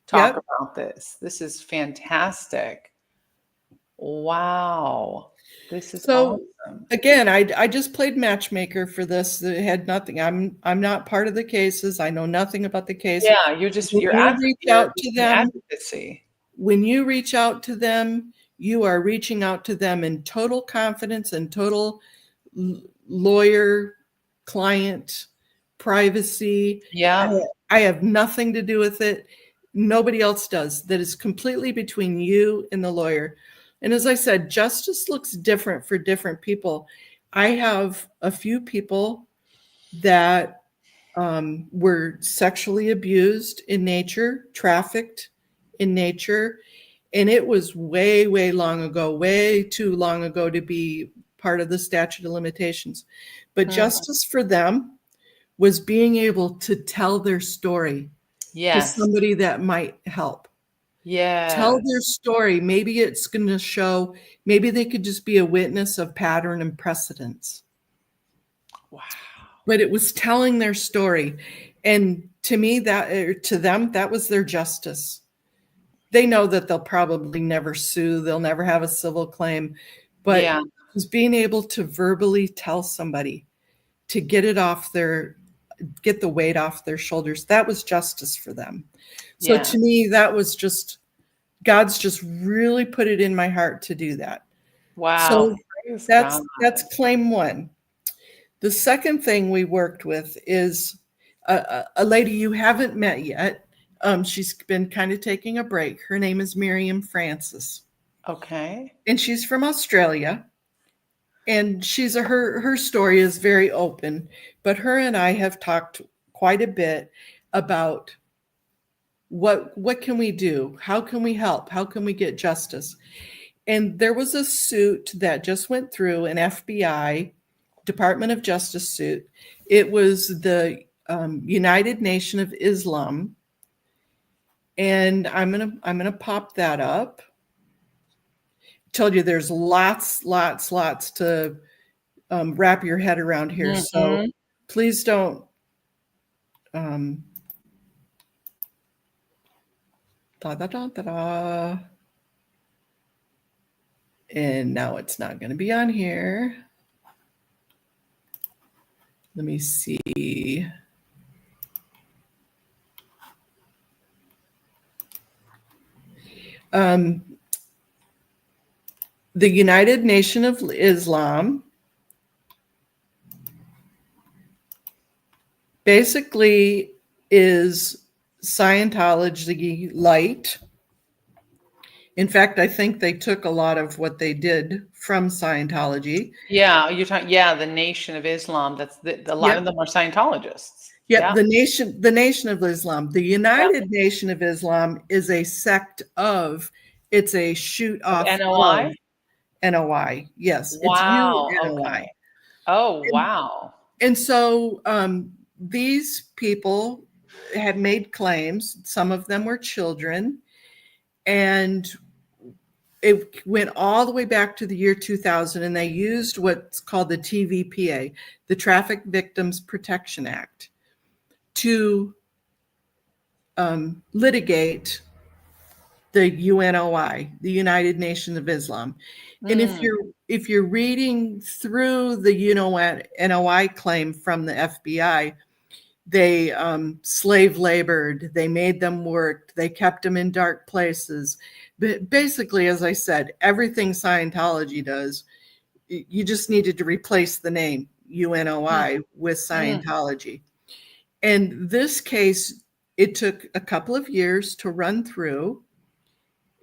talk about this. This is fantastic. Wow. This is So awesome. again, I just played matchmaker for this. It had nothing. I'm not part of the cases. I know nothing about the case. Yeah, When you reach you're out to an them, advocacy. when you reach out to them, you are reaching out to them in total confidence and total lawyer client privacy. I, Yeah. I have nothing to do with it. Nobody else does. That is completely between you and the lawyer. And as I said, justice looks different for different people. I have a few people that were sexually abused in nature, trafficked in nature, and it was way, way long ago, way too long ago to be part of the statute of limitations. But Mm. justice for them was being able to tell their story to Yes. somebody that might help. Tell their Yes. story. Maybe it's going to show, maybe they could just be a witness of pattern and precedence. Wow. But it was telling their story. And to me, to them, that was their justice. They know that they'll probably never sue, they'll never have a civil claim, but Yeah. just being able to verbally tell somebody to get the weight off their shoulders, that was justice for them. So Yeah. to me, that was just, God's just really put it in my heart to do that. Wow. So Praise God. that's claim one. The second thing we worked with is a lady you haven't met yet. She's been kind of taking a break. Her name is Miriam Francis, Okay. and she's from Australia. And her story is very open, but her and I have talked quite a bit about what can we do? How can we help? How can we get justice? And there was a suit that just went through, an FBI Department of Justice suit. It was the United Nation of Islam, and I'm gonna pop that up. Told you there's lots to wrap your head around here. So Mhm. please don't. Um, da da da da da. And now it's not going to be on here. Let me see. The United Nation of Islam basically is Scientology light. In fact, I think they took a lot of what they did from Scientology. Yeah, you're talking, yeah, the Nation of Islam. A lot Yep. of them are Scientologists. Yep, Yeah. the Nation of Islam. The Yeah. United Nation of Islam is a sect of, it's a shoot Of off of NOI? NOI. Yes, it's Wow. UNOI. Okay. Oh, wow. And so these people had made claims. Some of them were children, and it went all the way back to the year 2000, and they used what's called the TVPA, the Traffic Victims Protection Act, to litigate the UNOI, the United Nations of Islam. And Mm. if you're reading through the UNOI claim from the FBI, they slave labored, they made them work, they kept them in dark places. But basically, as I said, everything Scientology does, you just needed to replace the name UNOI with Mm. Scientology. And this case, it took a couple of years to run through.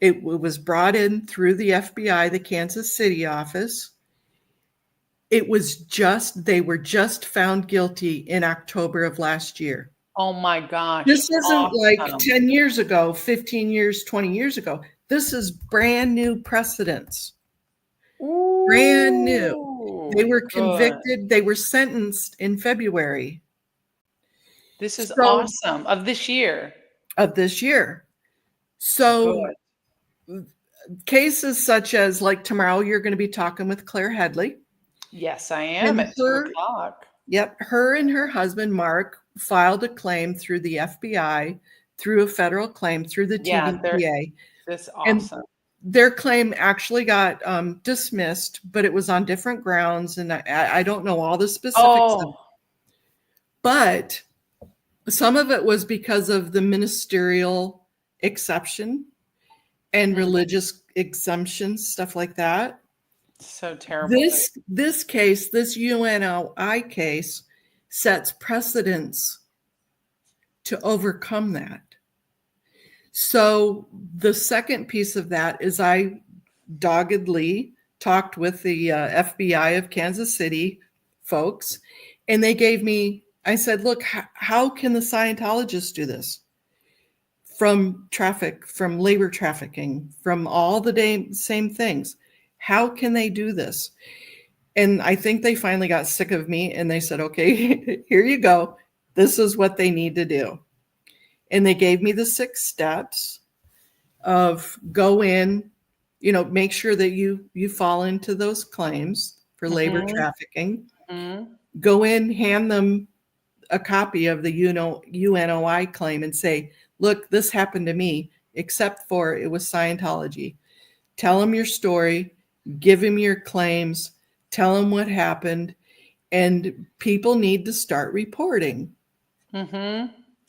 It was brought in through the FBI, the Kansas City office. They were just found guilty in October of last year. Oh my gosh. This isn't like Awesome. 10 years ago, 15 years, 20 years ago. This is brand new precedents. Brand new. They Ooh, were good. convicted. They were sentenced in February. This is So awesome. Of this year. of this year. So Good. cases such as, like, tomorrow, you're going to be talking with Claire Headley. Yes, I am And at 2:00. yep, her and her husband, Mark, filed a claim through the FBI, through a federal claim, through the Yeah, TVPA. that's And awesome. their claim actually got dismissed, but it was on different grounds, and I don't know all the specifics. Oh, But some of it was because of the ministerial exception and religious exemptions, stuff like that. so terrible. This case, this UNOI case, sets precedents to overcome that. So the second piece of that is I doggedly talked with the FBI of Kansas City folks, and they gave me, I said, look, how can the Scientologists do this? From labor trafficking, from all the same things. How can they do this? And I think they finally got sick of me, and they said, okay, here you go. This is what they need to do. And they gave me the 6 steps of go in, make sure that you fall into those claims for labor trafficking. Go in, hand them a copy of the UNOI claim and say, look, this happened to me, except for it was Scientology. Tell them your story, give them your claims, tell them what happened, and people need to start reporting.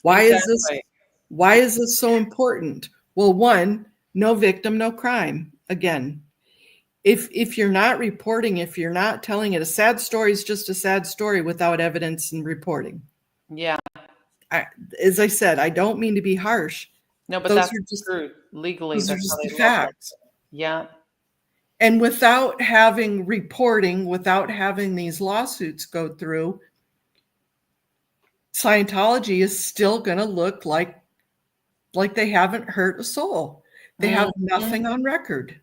Why is this so important? Well, one, no victim, no crime. Again, if you're not reporting, if you're not telling it, a sad story is just a sad story without evidence and reporting. Yeah. As I said, I don't mean to be harsh. No, but that's true. Legally, those are that's just how the they look at it. facts. Yeah. And without having reporting, without having these lawsuits go through, Scientology is still going to look like they haven't hurt a soul. They have nothing on record.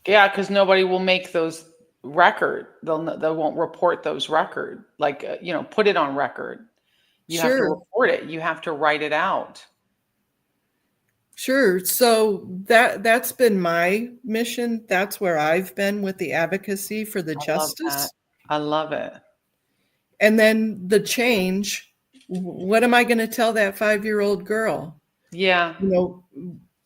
Yeah, because nobody will make those record. They won't report those record. Like put it on record. You have to report it. You have to write it out. Sure. So that's been my mission. That's where I've been with the advocacy for the justice. I love it. And then the change. What am I going to tell that 5-year-old girl? Yeah.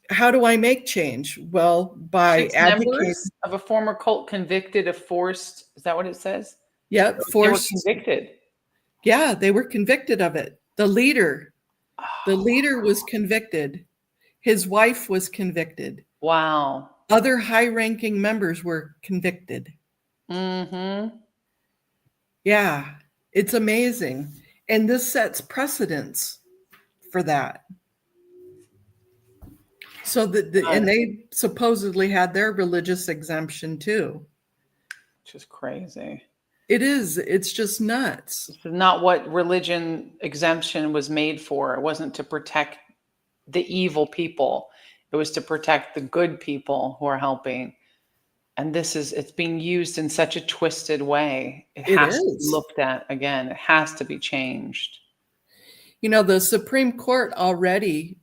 How do I make change? Well, by 6 members of a former cult convicted of forced. Is that what it says? Yep. Forced. They were convicted. Yeah, they were convicted of it. The leader was convicted. His wife was convicted. Wow. Other high-ranking members were convicted. Yeah, it's amazing. And this sets precedents for that. So and they supposedly had their religious exemption too. Which is crazy. It is. It's just nuts. This is not what religion exemption was made for. It wasn't to protect the evil people. It was to protect the good people who are helping. And it's being used in such a twisted way. It has to be looked at again. It has to be changed. The Supreme Court already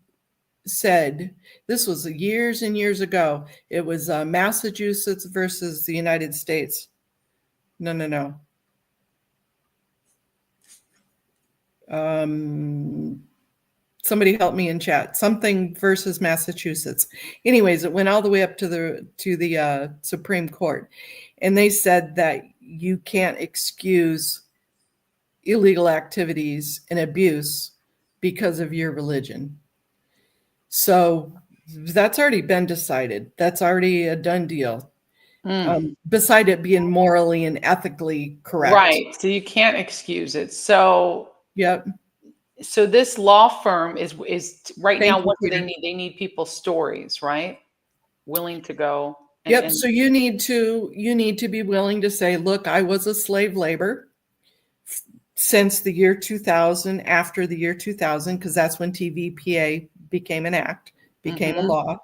said, this was years and years ago, it was Massachusetts versus the United States. No. Somebody help me in chat. Something versus Massachusetts. Anyways, it went all the way up to the Supreme Court, and they said that you can't excuse illegal activities and abuse because of your religion. So that's already been decided. That's already a done deal. Beside it being morally and ethically correct. Right. So you can't excuse it. So yep. So this law firm is right now, what do they need? They need people's stories, right? Willing to go. Yep. So you need to be willing to say, look, I was a slave labor since the year 2000, after the year 2000, because that's when TVPA became an act, became a law.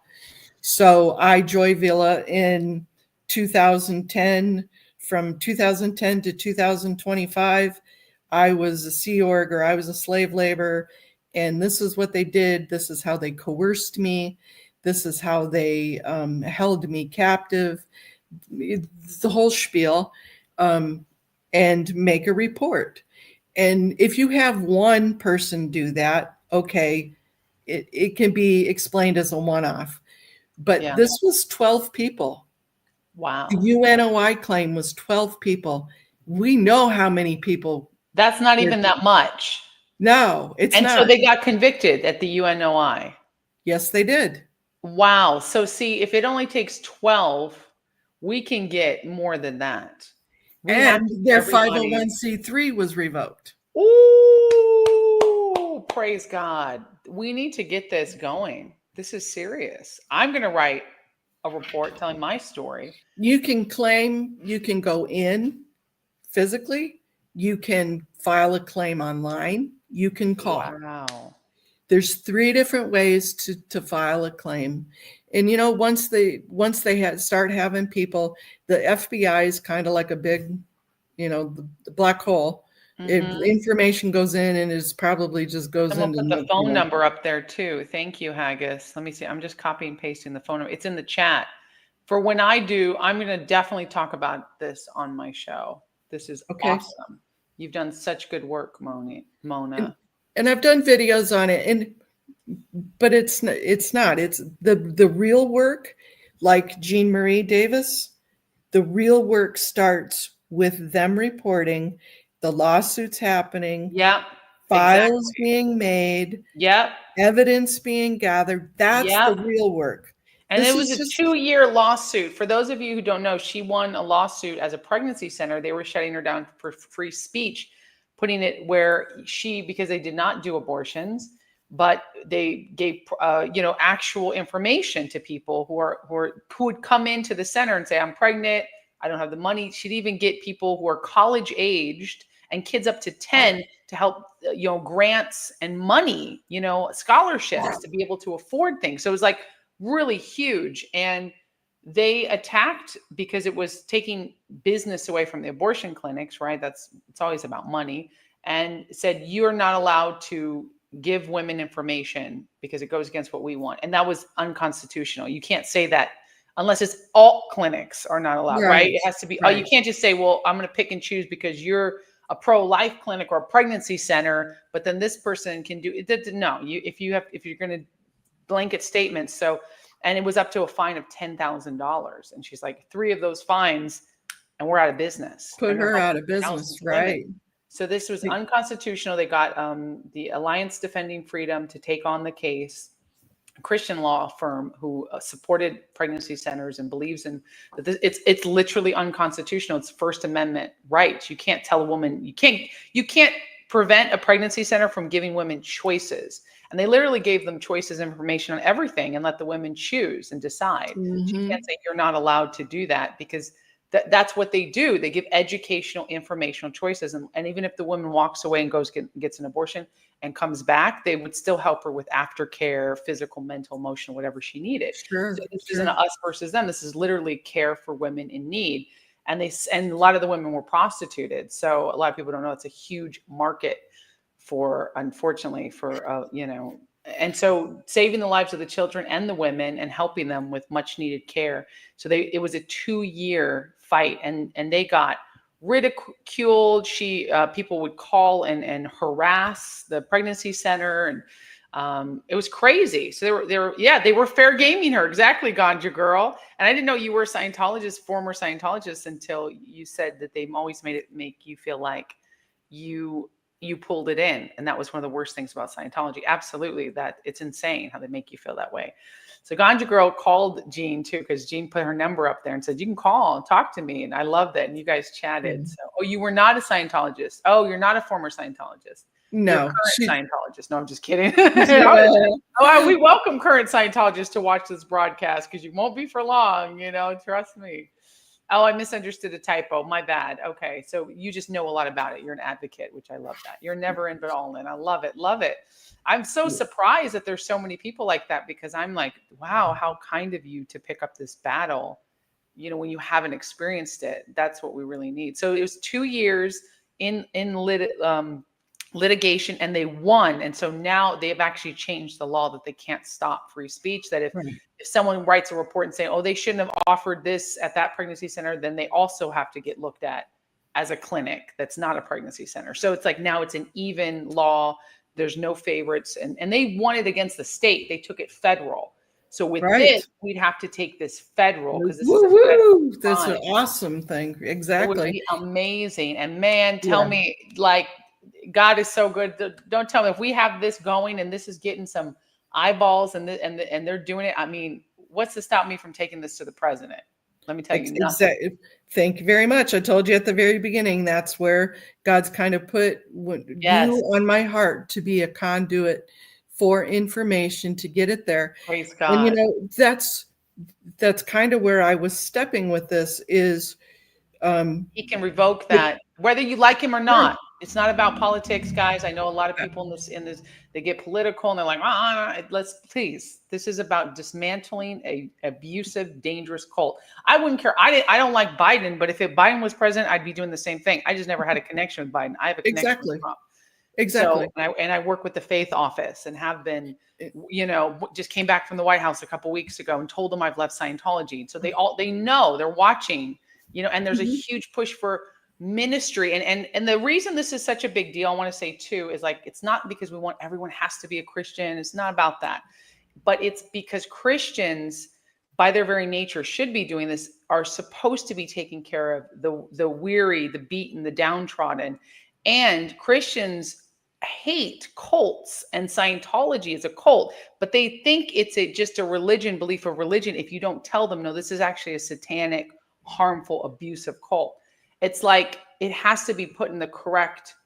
So I Joy Villa in 2010, from 2010 to 2025, I was a Sea Org, or I was a slave labor, and this is what they did. This is how they coerced me. This is how they held me captive. It's the whole spiel, and make a report. And if you have one person do that, okay, it can be explained as a one-off. But Yeah. this was 12 people. Wow. The UNOI claim was 12 people. We know how many people. That's not even that much. No, it's And so not. they got convicted at the UNOI. Yes, they did. Wow. So see, if it only takes 12, we can get more than that. We have And to, their everybody. 501c3 was revoked. Ooh, praise God. We need to get this going. This is serious. I'm going to write a report telling my story. You can claim, you can go in physically, you can file a claim online, you can call. Wow. There's 3 different ways to file a claim. And once they start having people, the FBI is kind of like a big, the black hole. Mm-hmm. Information goes in and it probably just goes Someone into put the phone number up there too. Thank you, Haggis. Let me see. I'm just copying and pasting the phone number. It's in the chat. For when I do, I'm going to definitely talk about this on my show. This is Okay. awesome. You've done such good work, Mona. And I've done videos on it, but it's the real work, like Jean Marie Davis. The real work starts with them reporting, the lawsuits happening, Yep. files Exactly. being made, Yep. evidence being gathered. That's Yep. the real work. And it was a 2-year lawsuit. For those of you who don't know, she won a lawsuit as a pregnancy center. They were shutting her down for free speech, putting it where because they did not do abortions, but they gave actual information to people who would come into the center and say, I'm pregnant, I don't have the money. She'd even get people who are college aged and kids up to 10 to help, grants and money, scholarships to be able to afford things. So it was like really huge. And they attacked because it was taking business away from the abortion clinics, right? It's always about money. And said, you're not allowed to give women information because it goes against what we want. And that was unconstitutional. You can't say that unless it's all clinics are not allowed, right? It has to be, right. You can't just say, well, I'm going to pick and choose because you're a pro-life clinic or a pregnancy center, but then this person can do it. No, if you're going to blanket statements. So, and it was up to a fine of $10,000. And she's like, 3 of those fines and we're out of business. Put her out of business, right? So this was unconstitutional. They got the Alliance Defending Freedom to take on the case, a Christian law firm who supported pregnancy centers and believes in that. It's literally unconstitutional. It's First Amendment rights. You can't tell a woman, you can't prevent a pregnancy center from giving women choices. And they literally gave them choices, information on everything, and let the women choose and decide. Mm-hmm. So you can't say you're not allowed to do that because that's what they do. They give educational, informational choices. And even if the woman walks away and gets an abortion and comes back, they would still help her with aftercare, physical, mental, emotional, whatever she needed. Sure. So this isn't us versus them. This is literally care for women in need. And a lot of the women were prostituted. So a lot of people don't know it's a huge market unfortunately, and so saving the lives of the children and the women and helping them with much needed care. So it was a 2-year fight, and they got ridiculed. People would call and harass the pregnancy center, and it was crazy. So they were fair gaming her. Exactly, Ganja girl. And I didn't know you were a Scientologist, former Scientologist, until you said that they've always made it make you feel like you pulled it in. And that was one of the worst things about Scientology. Absolutely. That it's insane how they make you feel that way. So Ganja girl called Jean too, because Jean put her number up there and said, you can call and talk to me. And I love that. And you guys chatted. Mm-hmm. So, you were not a Scientologist. Oh, you're not a former Scientologist. No. You're current Scientologist. No, I'm just kidding. We welcome current Scientologists to watch this broadcast because you won't be for long, trust me. Oh, I misunderstood a typo. My bad. Okay. So you just know a lot about it. You're an advocate, which I love that. You're never in, but all in. I love it. Love it. I'm so surprised that there's so many people like that, because I'm like, wow, how kind of you to pick up this battle, when you haven't experienced it. That's what we really need. So it was 2 years in litigation, and they won. And so now they've actually changed the law that they can't stop free speech, that if someone writes a report and saying, oh, they shouldn't have offered this at that pregnancy center, then they also have to get looked at as a clinic that's not a pregnancy center. So it's like, now it's an even law. There's no favorites. And they won it against the state. They took it federal. So with Right. this, we'd have to take this federal, because this is a federal Woo-woo! That's crime. an awesome thing. It would Exactly. be amazing. And man, tell Yeah. me, like, God is so good. Don't tell me if we have this going and this is getting some eyeballs and they're doing it. I mean, what's to stop me from taking this to the president? Let me tell you, nothing. Exactly. Thank you very much. I told you at the very beginning, that's where God's kind of put you Yes. on my heart to be a conduit for information, to get it there. Praise And, God. that's kind of where I was stepping with this is, He can revoke with, that, whether you like him or right, not. It's not about politics, guys. I know a lot of people in this, they get political and they're like, let's please. This is about dismantling a abusive, dangerous cult. I wouldn't care. I don't like Biden, but if Biden was president, I'd be doing the same thing. I just never had a connection with Biden. I have a connection with exactly, Trump. exactly. So, and I work with the faith office and have been, It- just came back from the White House a couple weeks ago and told them I've left Scientology. So they know, they're watching, and there's a Mhm. huge push for ministry. And the reason this is such a big deal, I want to say too, is like, it's not because we want everyone has to be a Christian. It's not about that, but it's because Christians, by their very nature, should be doing this, are supposed to be taking care of the weary, the beaten, the downtrodden. And Christians hate cults, and Scientology is a cult, but they think it's just a religion, belief of religion. If you don't tell them, no, this is actually a satanic, harmful, abusive cult. It's like it has to be put in the correct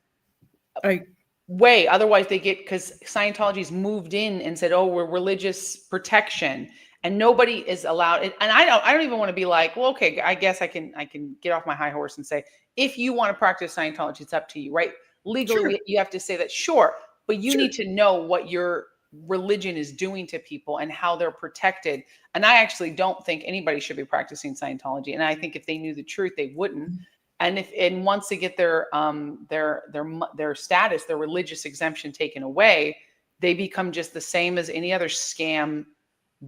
I way. Otherwise they get, because Scientology's moved in and said, oh, we're religious protection, and nobody is allowed. And I don't even want to be like, well, okay, I guess I can get off my high horse and say, if you want to practice Scientology, it's up to you, right? Legally, Sure, you have to say that, sure, but you sure. need to know what your religion is doing to people and how they're protected. And I actually don't think anybody should be practicing Scientology. And I think if they knew the truth, they wouldn't. And once they get their status, their religious exemption taken away, they become just the same as any other scam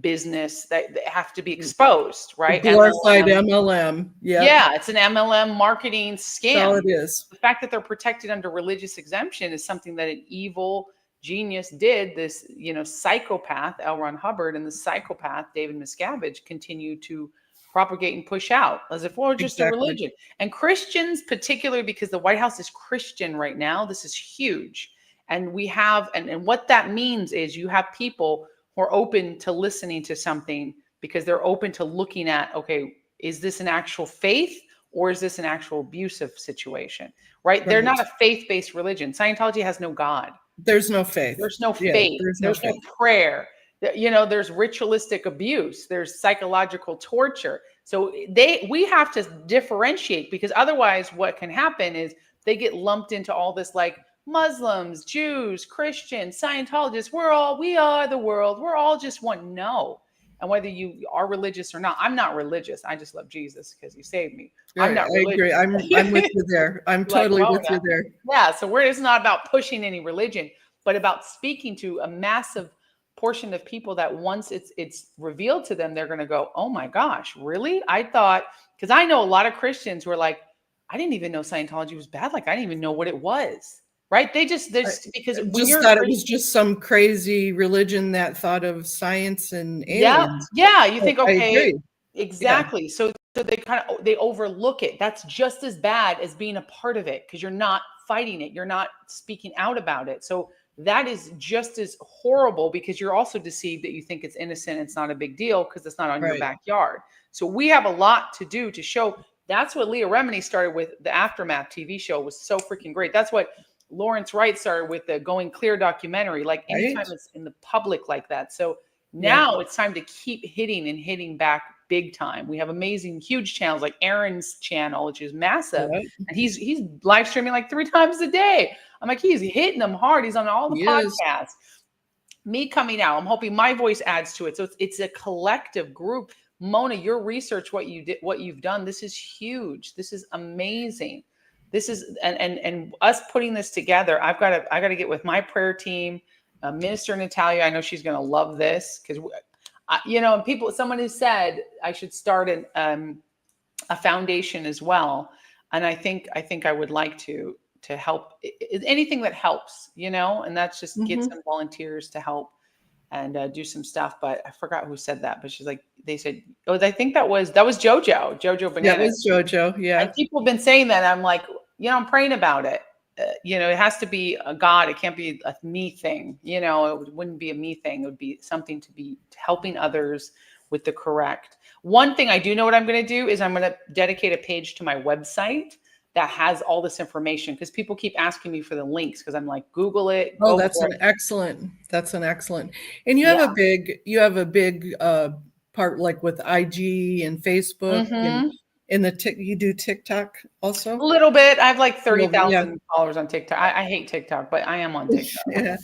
business that they have to be exposed, A right? glorified MLM. MLM. Yep. Yeah, it's an MLM marketing That's all scam. it is. The fact that they're protected under religious exemption is something that an evil genius did. This, psychopath L. Ron Hubbard and the psychopath David Miscavige continue to propagate and push out as if we're just a Exactly. religion. And Christians, particularly because the White House is Christian right now, this is huge. And we have, and what that means is you have people who are open to listening to something because they're open to looking at, okay, is this an actual faith or is this an actual abusive situation? Right? They're Right. not a faith-based religion. Scientology has no God. There's no faith. There's no Yeah, faith. there's no There's no faith. prayer. There's ritualistic abuse. There's psychological torture. So we have to differentiate, because otherwise what can happen is they get lumped into all this, like Muslims, Jews, Christians, Scientologists. We are the world. We're all just one. No. And whether you are religious or not, I'm not religious. I just love Jesus because he saved me. I'm not I agree. religious. I'm with you there. I'm Like, totally whoa with you now. there. Yeah. So it's not about pushing any religion, but about speaking to a massive portion of people that once it's revealed to them, they're going to go, oh my gosh, really? I thought, because I know a lot of Christians who are like, I didn't even know Scientology was bad. Like, I didn't even know what it was. Right? Because when Just you're a thought it Christian, was just some crazy religion that thought of science and yeah, aliens. yeah, you think, I okay, agree. Yeah, exactly. So they overlook it. That's just as bad as being a part of it, because you're not fighting it. You're not speaking out about it. So that is just as horrible, because you're also deceived that you think it's innocent. It's not a big deal because it's not on your right. backyard. So we have a lot to do to show. That's what Leah Remini started with. The Aftermath TV show was so freaking great. That's what Lawrence Wright started with the Going Clear documentary. Like, anytime Right. it's in the public like that. So Yeah. now it's time to keep hitting back big time. We have amazing, huge channels like Aaron's channel, which is massive. Yeah. And he's live streaming like 3 times a day. I'm like, he's hitting them hard. He's on all the He is. podcasts. Me coming out, I'm hoping my voice adds to it. So it's a collective group. Mona, your research, what you've done, this is huge. This is amazing. This is and us putting this together. I got to get with my prayer team. Minister Natalia, I know she's going to love this, because someone has said I should start a foundation as well, and I think I would like to help anything that helps, and that's just get Mhm. some volunteers to help and do some stuff. But I forgot who said that. But she's like, they said, oh, I think that was Jojo That Bananas. was JoJo. And Yeah. people have been saying that. I'm like, I'm praying about it. It has to be a God. It can't be a me thing. It wouldn't be a me thing. It would be something to be helping others with the correct. One thing I do know what I'm going to do is I'm going to dedicate a page to my website that has all this information, because people keep asking me for the links, because I'm like, Google it. Oh, Go that's for an it. excellent. That's an excellent. And Yeah. you have a big part like with IG and Facebook and Mm-hmm. in you do TikTok also? A little bit. I have like Yeah. 30,000 followers on TikTok. I hate TikTok, but I am on TikTok. Yeah.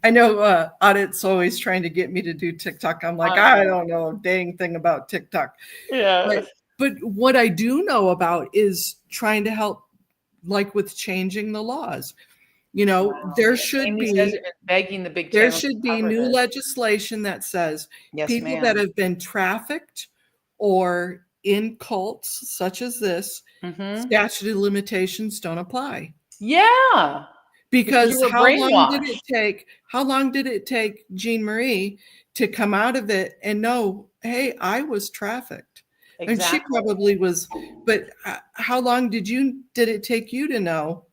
I know Audit's always trying to get me to do TikTok. I'm like, I don't know a dang thing about TikTok. Yeah. But what I do know about is trying to help, like with changing the laws. Wow. There Yeah. should Amy says be you've been begging the big there channels to should be cover new this. legislation that says Yes, people that ma'am. have been trafficked or in cults such as this, Mm-hmm. statute of limitations don't apply. Yeah. Because you Because were brainwashed. how long did it take Jean Marie to come out of it and know, hey, I was trafficked? And she Exactly. probably was, but how long did it take you to know?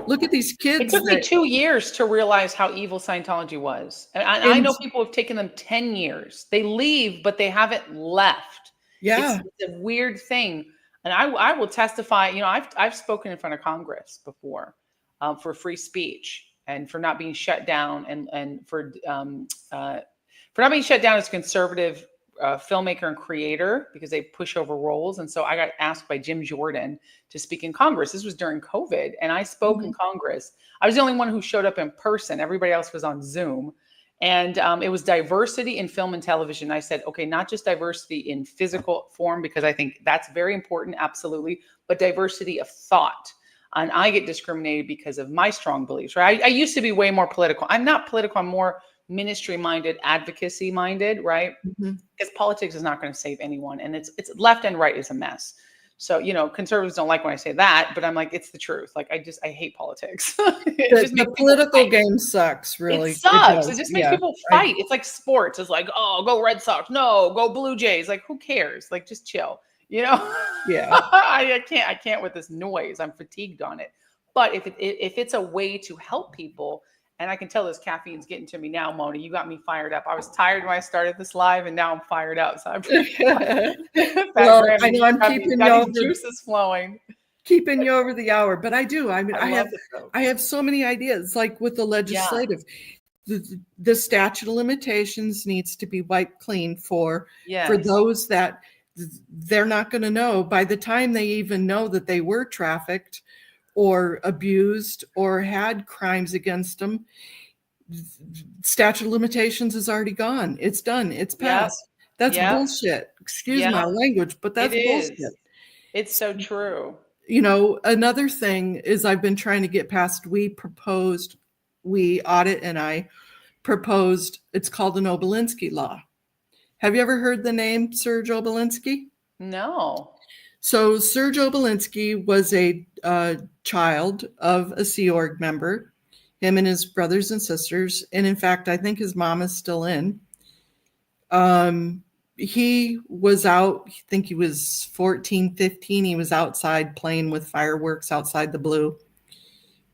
Look at these It kids took me 2 years to realize how evil Scientology was. And I and know people have taken them 10 years. They leave, but they haven't left. yeah, It's a weird thing. And I will testify, I've spoken in front of Congress before for free speech and for not being shut down and for not being shut down as a conservative filmmaker and creator, because they push over roles. And so I got asked by Jim Jordan to speak in Congress. This was during COVID, and I spoke in Congress. I was the only one who showed up in person. Everybody else was on Zoom. And it was diversity in film and television. I said, okay, not just diversity in physical form, because I think that's very important, absolutely, but diversity of thought. And I get discriminated because of my strong beliefs, right? I used to be way more political. I'm not political. I'm more ministry minded, advocacy minded, right? Mhm. Because politics is not going to save anyone. And it's left and right is a mess. So, conservatives don't like when I say that, but I'm like, it's the truth. Like, I hate politics. It just The makes people political fight. game sucks, It really. sucks. It Does. just makes Yeah. people fight. It's like sports. It's like, oh, go Red Sox. No, go Blue Jays. Like, who cares? Like, just chill. Yeah. I can't with this noise. I'm fatigued on it. But if it's a way to help people, and I can tell this caffeine's getting to me now, Mona. You got me fired up. I was tired when I started this live, and now I'm fired up. So I'm Well, I know I'm keeping got these juices flowing. keeping you over the hour, but I do. I mean, I love it though. I have so many ideas, like with the legislative. The statute of limitations needs to be wiped clean for Yes. those that they're not going to know by the time they even know that they were trafficked or abused or had crimes against them. Statute of limitations is already gone. It's done. It's passed. That's bullshit. Excuse my language, but that's bullshit. It's so true. Another thing is I've been trying to get past. Audit and I proposed, it's called an Obolinski law. Have you ever heard the name Serge Obolinski? No. So Serge Obolinski was a child of a Sea Org member, him and his brothers and sisters. And in fact, I think his mom is still in. He was out, I think he was 14, 15. He was outside playing with fireworks outside the Blue.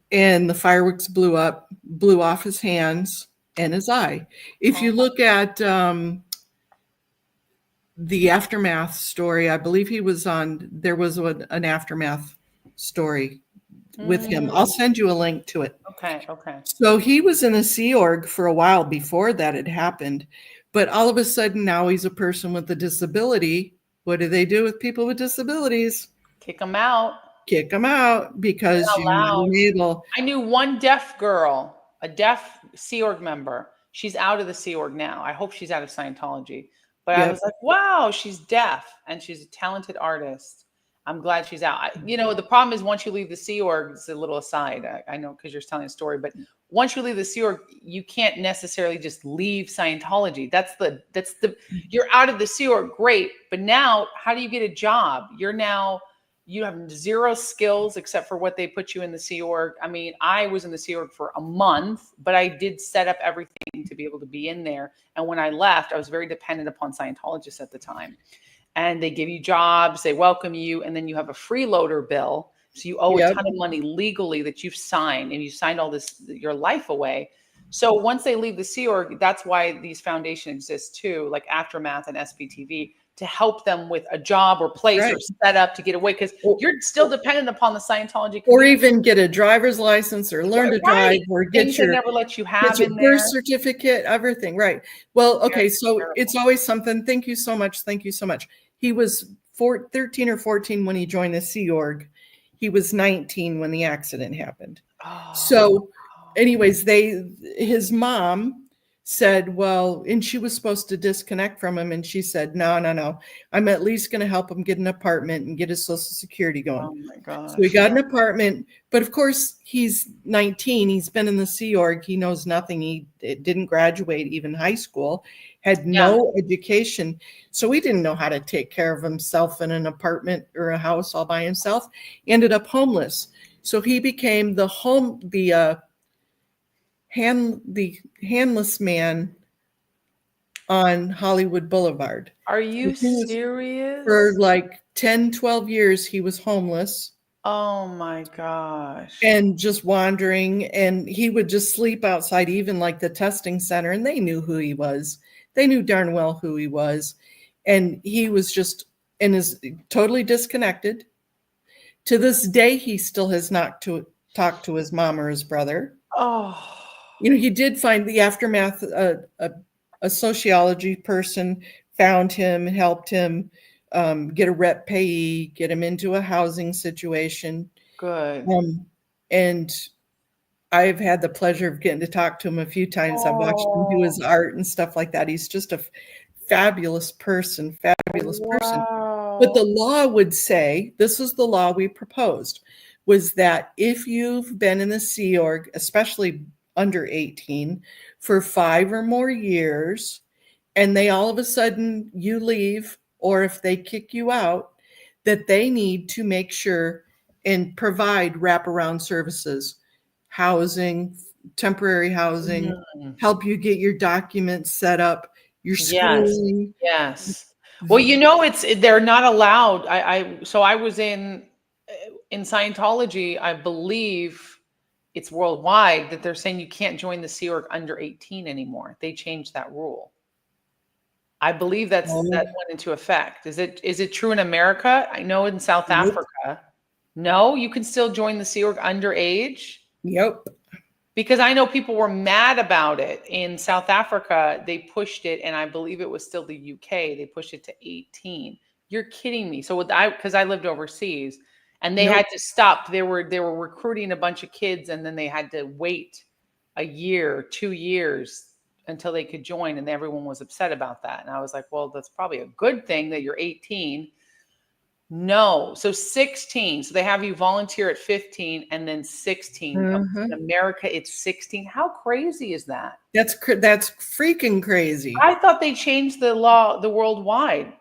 And the fireworks blew off his hands and his eye. If you look at the Aftermath story, I believe there was an Aftermath story with him. I'll send you a link to it. Okay. So he was in a Sea Org for a while before that had happened. But all of a sudden now he's a person with a disability. What do they do with people with disabilities? Kick them out. Because you're able. I knew one deaf girl, a deaf Sea Org member. She's out of the Sea Org now. I hope she's out of Scientology. But I was like, wow, she's deaf and she's a talented artist. I'm glad she's out. The problem is once you leave the Sea Org, it's a little aside. I know because you're telling a story, but once you leave the Sea Org, you can't necessarily just leave Scientology. You're out of the Sea Org, great. But now how do you get a job? You're now you have zero skills except for what they put you in the Sea Org. I mean, I was in the Sea Org for a month, but I did set up everything to be able to be in there. And when I left, I was very dependent upon Scientologists at the time. And they give you jobs, they welcome you, and then you have a freeloader bill. So you owe a ton of money legally that you've signed, and you signed all this, your life away. So once they leave the Sea Org, that's why these foundations exist too, like Aftermath and SBTV, to help them with a job or place or set up to get away, because you're still dependent upon the Scientology community. Or even get a driver's license or learn to drive or get your, never let you have your in birth there. certificate, everything. Right. Well, okay. So it's always something. Thank you so much. Thank you so much. He was 13 or 14 when he joined the Sea Org. He was 19 when the accident happened. So anyways, his mom said, well, and she was supposed to disconnect from him. And she said, no. I'm at least going to help him get an apartment and get his Social Security going. Oh my gosh. So he got an apartment, but of course he's 19. He's been in the Sea Org. He knows nothing. He didn't graduate even high school, had no education. So he didn't know how to take care of himself in an apartment or a house all by himself. He ended up homeless. So he became the handless man on Hollywood Boulevard. Are you serious? For like 10, 12 years, he was homeless. Oh my gosh. And just wandering, and he would just sleep outside, even like the testing center, and they knew who he was. They knew darn well who he was. And he was just totally disconnected. To this day, he still has not talked to his mom or his brother. Oh. You know, he did find the Aftermath, a sociology person found him, helped him get a rep payee, get him into a housing situation. Good. And I've had the pleasure of getting to talk to him a few times. I've watched him do his art and stuff like that. He's just a fabulous person. But the law would say, this is the law we proposed, was that if you've been in the Sea Org, especially under 18, for 5 or more years, and they all of a sudden you leave, or if they kick you out, that they need to make sure and provide wraparound services, housing, temporary housing, help you get your documents set up, your schooling. Yes. Well, you know, they're not allowed. So I was in Scientology, I believe it's worldwide, that they're saying you can't join the Sea Org under 18 anymore. They changed that rule. I believe that went into effect. Is it true in America? I know in South Africa. No, you can still join the Sea Org underage. Yep. Because I know people were mad about it. In South Africa, they pushed it, and I believe it was still the UK. They pushed it to 18. You're kidding me. So because I lived overseas, and they had to stop. They were recruiting a bunch of kids, and then they had to wait a year, 2 years until they could join, and everyone was upset about that. And I was like, well, that's probably a good thing that you're 18. No. So 16. So they have you volunteer at 15 and then 16. In America, it's 16. How crazy is that? That's freaking crazy. I thought they changed the law, the worldwide.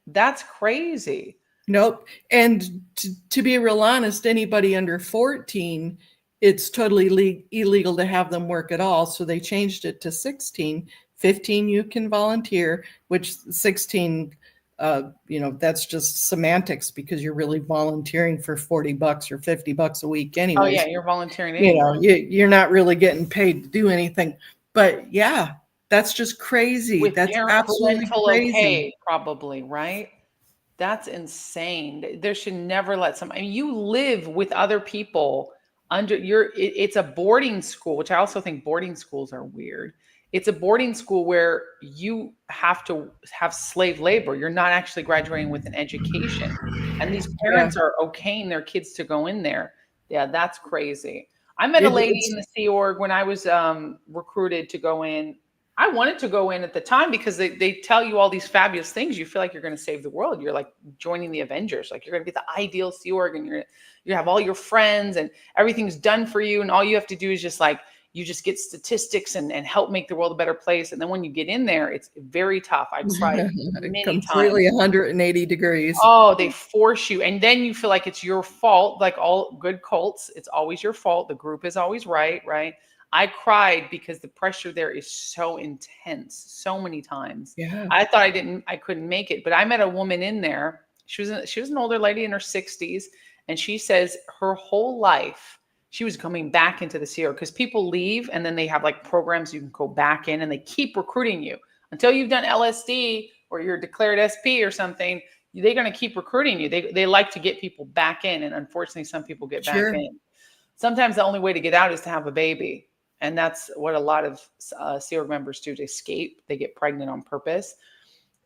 That's crazy. Nope. And to be real honest, anybody under 14, it's totally illegal to have them work at all. So they changed it to 16. 15, you can volunteer, which 16, that's just semantics, because you're really volunteering for $40 or $50 a week anyway. Oh yeah, you're volunteering. You're not really getting paid to do anything. But yeah, that's just crazy. That's absolutely crazy. Okay, probably, right? That's insane. There should never you live with other people under it's a boarding school, which I also think boarding schools are weird. It's a boarding school where you have to have slave labor. You're not actually graduating with an education. And these parents are okaying their kids to go in there. Yeah, that's crazy. I met a lady in the Sea Org when I was recruited to go in. I wanted to go in at the time because they tell you all these fabulous things. You feel like you're going to save the world. You're like joining the Avengers. Like you're going to be the ideal Sea Org, and you have all your friends and everything's done for you. And all you have to do is just like, you just get statistics and help make the world a better place. And then when you get in there, it's very tough. I cried many times. Completely 180 degrees. Oh, they force you. And then you feel like it's your fault. Like all good cults, it's always your fault. The group is always right, right? I cried because the pressure there is so intense, so many times. Yeah. I thought I couldn't make it, but I met a woman in there. She was an older lady in her 60s, and she says her whole life she was coming back into the Sea Org because people leave and then they have like programs you can go back in, and they keep recruiting you until you've done LSD or you're declared SP or something. They're going to keep recruiting you. They like to get people back in, and unfortunately, some people get back in. Sometimes the only way to get out is to have a baby. And that's what a lot of Sea Org members do to escape. They get pregnant on purpose.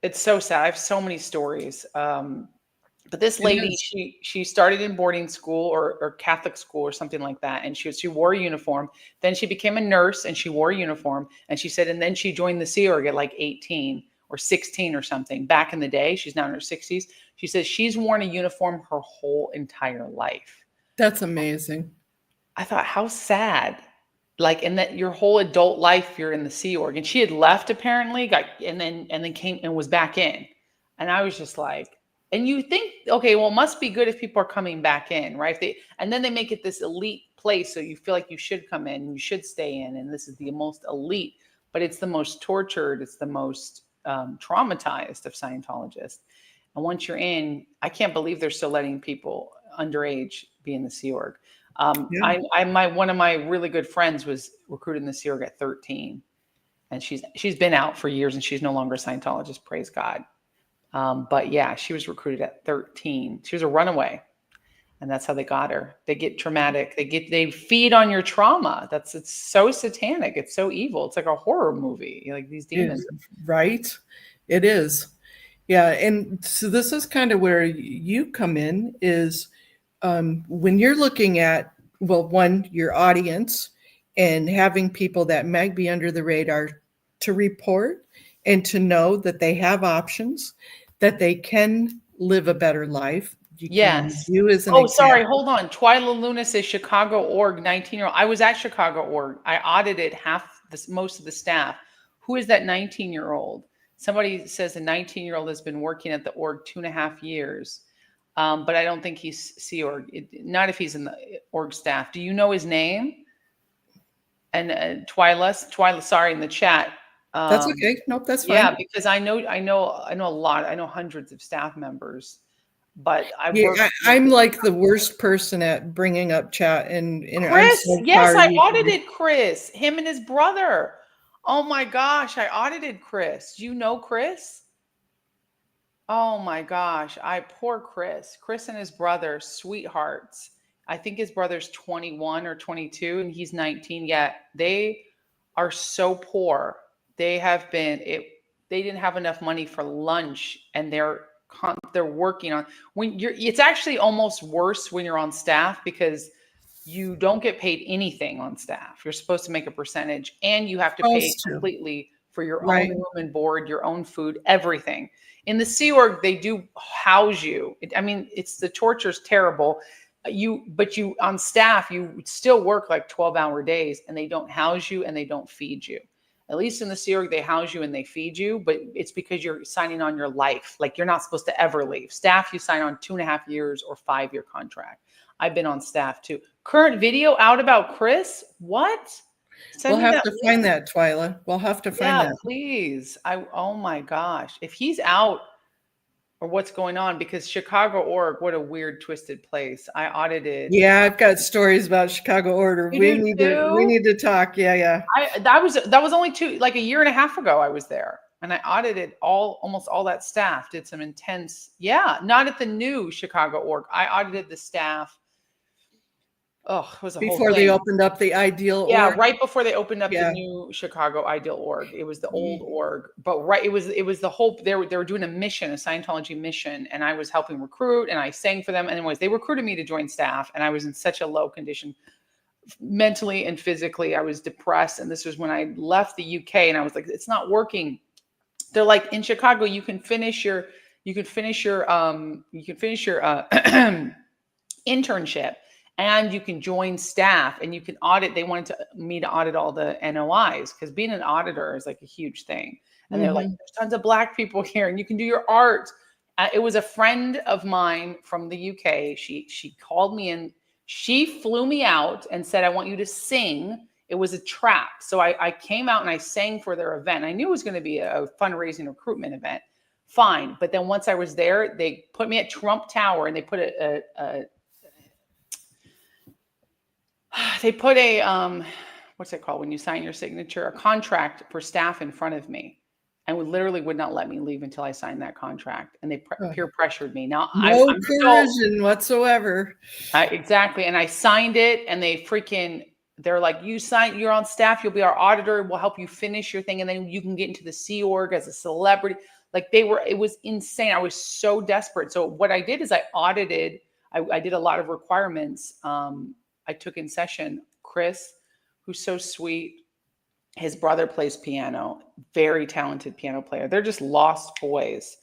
It's so sad. I have so many stories. But this lady, she started in boarding school or Catholic school or something like that. And she wore a uniform. Then she became a nurse and she wore a uniform. And she said, and then she joined the Sea Org at like 18 or 16 or something. Back in the day, she's now in her 60s. She says she's worn a uniform her whole entire life. That's amazing. I thought, how sad. Like, and that your whole adult life, you're in the Sea Org. And she had left apparently, and then came and was back in. And I was just like, and you think, okay, well, it must be good if people are coming back in, right? And then they make it this elite place. So you feel like you should come in and you should stay in. And this is the most elite, but it's the most tortured. It's the most traumatized of Scientologists. And once you're in, I can't believe they're still letting people underage be in the Sea Org. One of my really good friends was recruited in the Sea Org at 13, and she's been out for years and she's no longer a Scientologist. Praise God. But yeah, she was recruited at 13. She was a runaway, and that's how they got her. They get traumatic. They feed on your trauma. It's so satanic. It's so evil. It's like a horror movie. Like these demons. Right. It is. Yeah. And so this is kind of where you come in is, when you're looking at, well, one, your audience and having people that might be under the radar to report and to know that they have options, that they can live a better life. Yes. You as an example. Sorry. Hold on. Twyla Luna says Chicago org, 19-year-old. I was at Chicago org. I audited most of the staff. Who is that 19-year-old? Somebody says a 19-year-old has been working at the org 2.5 years. But I don't think he's Sea Org. Not if he's in the org staff. Do you know his name? And Twyla, sorry, in the chat. That's okay. Nope, that's fine. Yeah, because I know a lot. I know hundreds of staff members. But I'm like the worst person at bringing up chat and Chris. Yes, I audited Chris. Him and his brother. Oh my gosh, I audited Chris. Do you know Chris? Oh my gosh. Poor Chris. Chris and his brother, sweethearts. I think his brother's 21 or 22 and he's 19. Yeah, they are so poor. They didn't have enough money for lunch, and they're working on it's actually almost worse when you're on staff because you don't get paid anything on staff. You're supposed to make a percentage, and you have to pay completely for your own room and board, your own food, everything. In the Sea Org, they do house you. It's the torture's terrible. But on staff, you still work like 12-hour days, and they don't house you and they don't feed you. At least in the Sea Org, they house you and they feed you, but it's because you're signing on your life. Like you're not supposed to ever leave. Staff, you sign on 2.5 years or 5-year contract. I've been on staff too. Current video out about Chris. What? We'll have to find that, Twyla. We'll have to find that. Yeah, please. Oh my gosh. If he's out or what's going on, because Chicago org, what a weird, twisted place. I audited. Yeah, I've got stories about Chicago org. We need to talk. Yeah. That was only like a year and a half ago I was there. And I audited almost all that staff, did some intense, not at the new Chicago org. I audited the staff. Oh, it was before they opened up the ideal org. Right before they opened up the new Chicago ideal org. It was the old org, but it was the whole, they were doing a Scientology mission, and I was helping recruit, and I sang for them. And anyways, they recruited me to join staff, and I was in such a low condition mentally and physically. I was depressed, and this was when I left the UK, and I was like, it's not working. They're like, in Chicago, you can finish your internship, and you can join staff and you can audit. They wanted me to audit all the NOIs because being an auditor is like a huge thing. And they're like, there's tons of Black people here and you can do your art. It was a friend of mine from the UK. She called me and she flew me out and said, I want you to sing. It was a trap. So I came out and I sang for their event. I knew it was going to be a fundraising recruitment event. Fine. But then once I was there, they put me at Trump Tower and they put what's it called when you sign your signature, a contract for staff in front of me, and literally would not let me leave until I signed that contract. And they peer pressured me. Now No I'm coercion whatsoever. Exactly. And I signed it and they're like, you're on staff, you'll be our auditor, we'll help you finish your thing. And then you can get into the Sea Org as a celebrity. Like it was insane. I was so desperate. So what I did is I audited, I did a lot of requirements. I took in session Chris, who's so sweet. His brother plays piano, very talented piano player. They're just lost boys,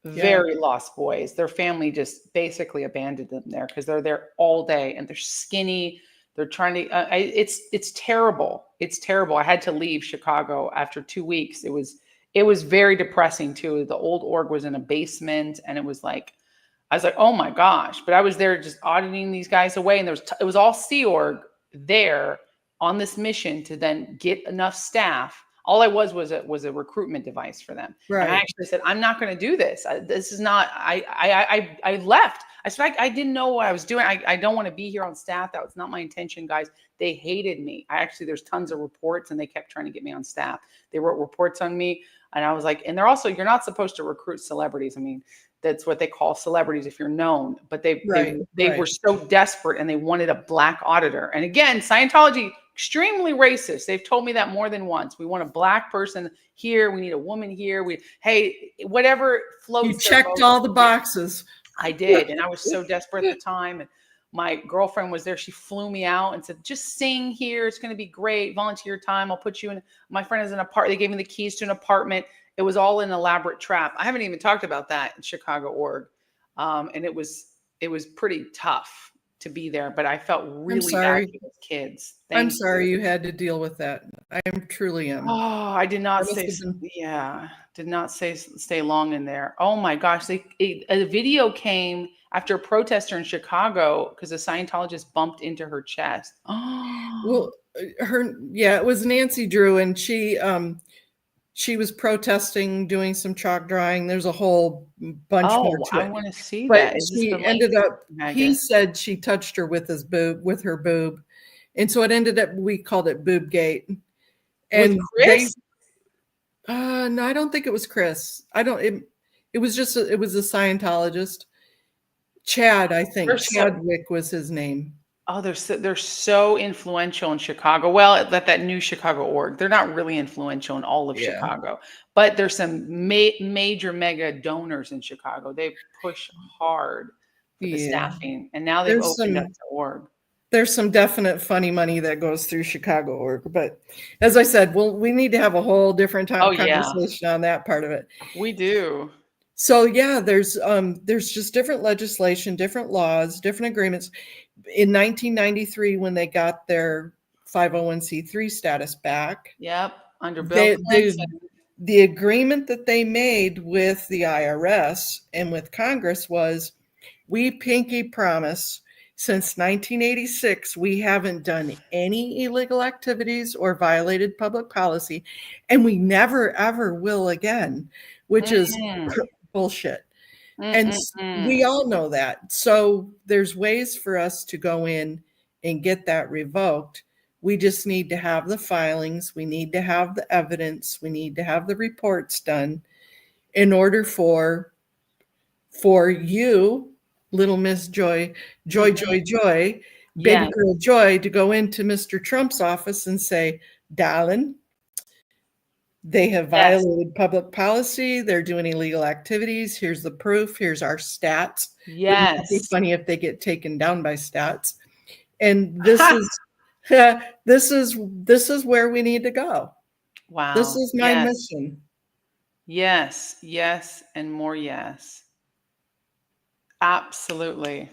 very lost boys. Their family just basically abandoned them there because they're there all day and they're skinny. They're trying to, it's terrible. It's terrible. I had to leave Chicago after 2 weeks. It was very depressing too. The old org was in a basement and it was like, I was like, oh my gosh. But I was there just auditing these guys away. And it was all Sea Org there on this mission to then get enough staff. All I was a recruitment device for them. Right. And I actually said, I'm not going to do this. This is not, I left. I said, I didn't know what I was doing. I don't want to be here on staff. That was not my intention, guys. They hated me. There's tons of reports and they kept trying to get me on staff. They wrote reports on me. And I was like, and you're not supposed to recruit celebrities. I mean, that's what they call celebrities if you're known. But they were so desperate and they wanted a Black auditor. And again, Scientology, extremely racist. They've told me that more than once. We want a Black person here. We need a woman here. Whatever floats. You checked all the boxes. I did. And I was so desperate at the time. And my girlfriend was there. She flew me out and said, just sing here. It's going to be great. Volunteer time. I'll put you in. My friend has an apartment. They gave me the keys to an apartment. It was all an elaborate trap. I haven't even talked about that in Chicago org. And it was pretty tough to be there, but I felt really bad for those kids. I'm sorry you had to deal with that. I truly am. Oh, I did not stay long in there. Oh my gosh. A video came after a protester in Chicago because a Scientologist bumped into her chest. Oh. Well, it was Nancy Drew, and she was protesting, doing some chalk drawing. There's a whole bunch more to it. I want to see that. She ended up, he said she touched her with her boob. And so it ended up, we called it Boob Gate. And with Chris? No, I don't think it was Chris. It was a Scientologist. Chad, I think. Chadwick was his name. Oh, they're so influential in Chicago. Well, that new Chicago org, they're not really influential in all of Chicago, but there's some major mega donors in Chicago. They push hard for the staffing, and now they've opened up the org. There's some definite funny money that goes through Chicago org, but as I said, we need to have a whole different conversation on that part of it. We do. So there's just different legislation, different laws, different agreements. In 1993, when they got their 501c3 status back, under Bill Clinton, the agreement that they made with the IRS and with Congress was, we pinky promise, since 1986, we haven't done any illegal activities or violated public policy, and we never, ever will again, which is bullshit. And we all know that. So there's ways for us to go in and get that revoked. We just need to have the filings. We need to have the evidence. We need to have the reports done in order for you, little Miss Joy, baby girl Joy, to go into Mr. Trump's office and say, darling, they have violated public policy. They're doing illegal activities. Here's the proof. Here's our stats. Yes. It'd be funny if they get taken down by stats. And this is where we need to go. Wow. This is my mission. Yes, yes, and more yes. Absolutely.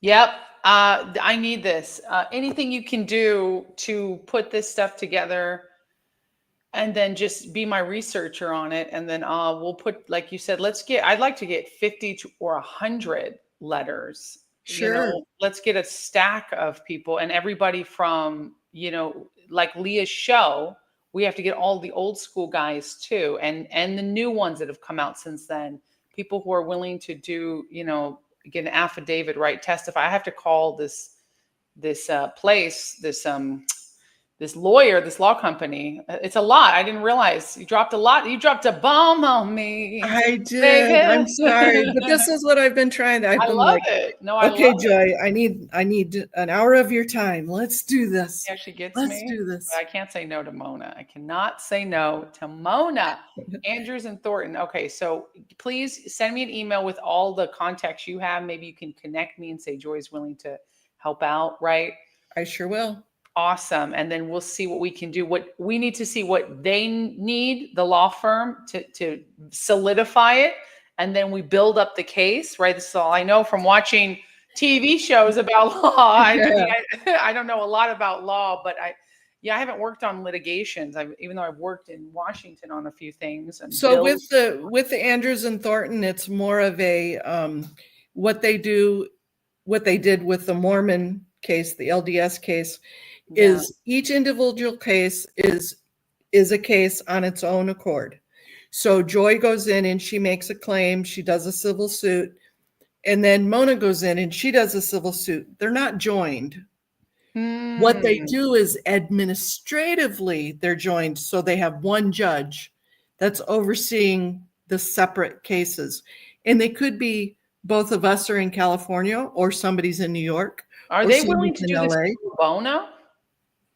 Yep. I need this. Anything you can do to put this stuff together and then just be my researcher on it. And then we'll put, like you said, I'd like to get 50 or 100 letters. Sure. Let's get a stack of people and everybody from, like Leah's show. We have to get all the old school guys too, and the new ones that have come out since then. People who are willing to do, get an affidavit, right? Testify. I have to call this place, this lawyer, this law company. It's a lot. I didn't realize you dropped a lot. You dropped a bomb on me. I did. Vegas. I'm sorry, but this is what I've been trying. I've I been love like, it. No, I okay, love Joy, I need an hour of your time. Let's do this. it. She actually gets Let's me. do this. But I can't say no to Mona. I cannot say no to Mona. Andrews and Thornton. Okay, so please send me an email with all the contacts you have. Maybe you can connect me and say Joy's willing to help out, right? I sure will. Awesome. And then we'll see what we can do. What we need to see what they need, the law firm, to solidify it. And then we build up the case, right? This is all I know from watching TV shows about law. I don't know a lot about law, but I haven't worked on litigations. Even though I've worked in Washington on a few things. And so with the Andrews and Thornton, it's more of a what they did with the Mormon case, the LDS case, is each individual case is a case on its own accord. So Joy goes in and she makes a claim, she does a civil suit, and then Mona goes in and she does a civil suit. They're not joined. What they do is administratively they're joined, so they have one judge that's overseeing the separate cases. And they could be both of us are in California or somebody's in New York. Are they willing to do this pro bono?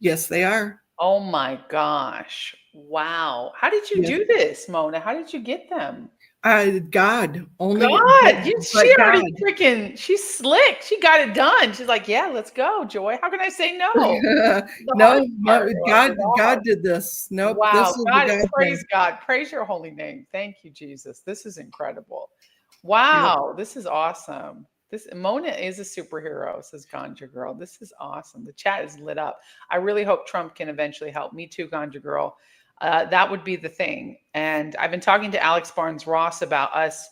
Yes, they are. Oh my gosh. Wow. How did you do this, Mona? How did you get them? God, only God. She already freaking, she's slick. She got it done. She's like, yeah, let's go, Joy. How can I say no? No, God did this. Nope. Wow. This is praise God. Praise your holy name. Thank you, Jesus. This is incredible. Wow. This is awesome. Mona is a superhero, says Ganja Girl. This is awesome. The chat is lit up. I really hope Trump can eventually help. Me too, Ganja Girl. That would be the thing. And I've been talking to Alex Barnes Ross about us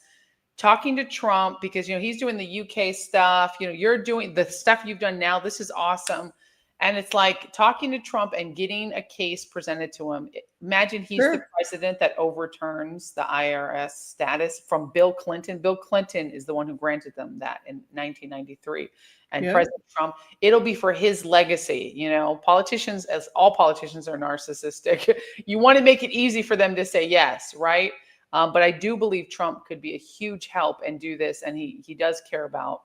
talking to Trump because, he's doing the UK stuff. You're doing the stuff you've done now. This is awesome. And it's like talking to Trump and getting a case presented to him. Imagine he's the president that overturns the IRS status from Bill Clinton. Bill Clinton is the one who granted them that in 1993. And President Trump, it'll be for his legacy. Politicians, as all politicians are narcissistic, you want to make it easy for them to say yes, right? But I do believe Trump could be a huge help and do this. And he does care about,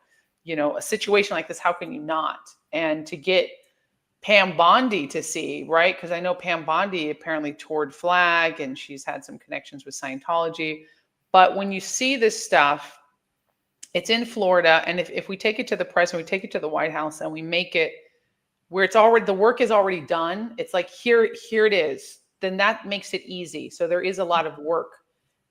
a situation like this. How can you not? And to get Pam Bondi to see, right? Because I know Pam Bondi apparently toured Flag and she's had some connections with Scientology. But when you see this stuff, it's in Florida. And if we take it to the president, we take it to the White House and we make it where it's already, the work is already done. It's like, here it is. Then that makes it easy. So there is a lot of work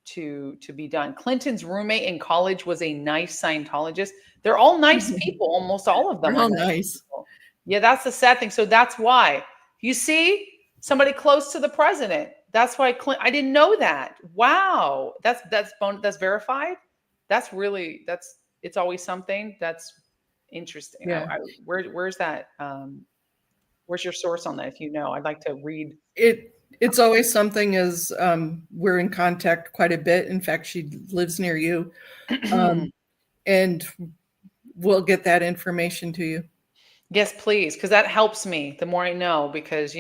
to be done. Clinton's roommate in college was a nice Scientologist. They're all nice people. Almost all of them are nice. Yeah, that's the sad thing. So that's why you see somebody close to the president. That's why I didn't know that. Wow. That's verified. It's always something. That's interesting. Yeah. Where's that? Where's your source on that? If you know, I'd like to read it. It's always something as we're in contact quite a bit. In fact, she lives near you. And we'll get that information to you. Yes, please. Because that helps me the more I know, because,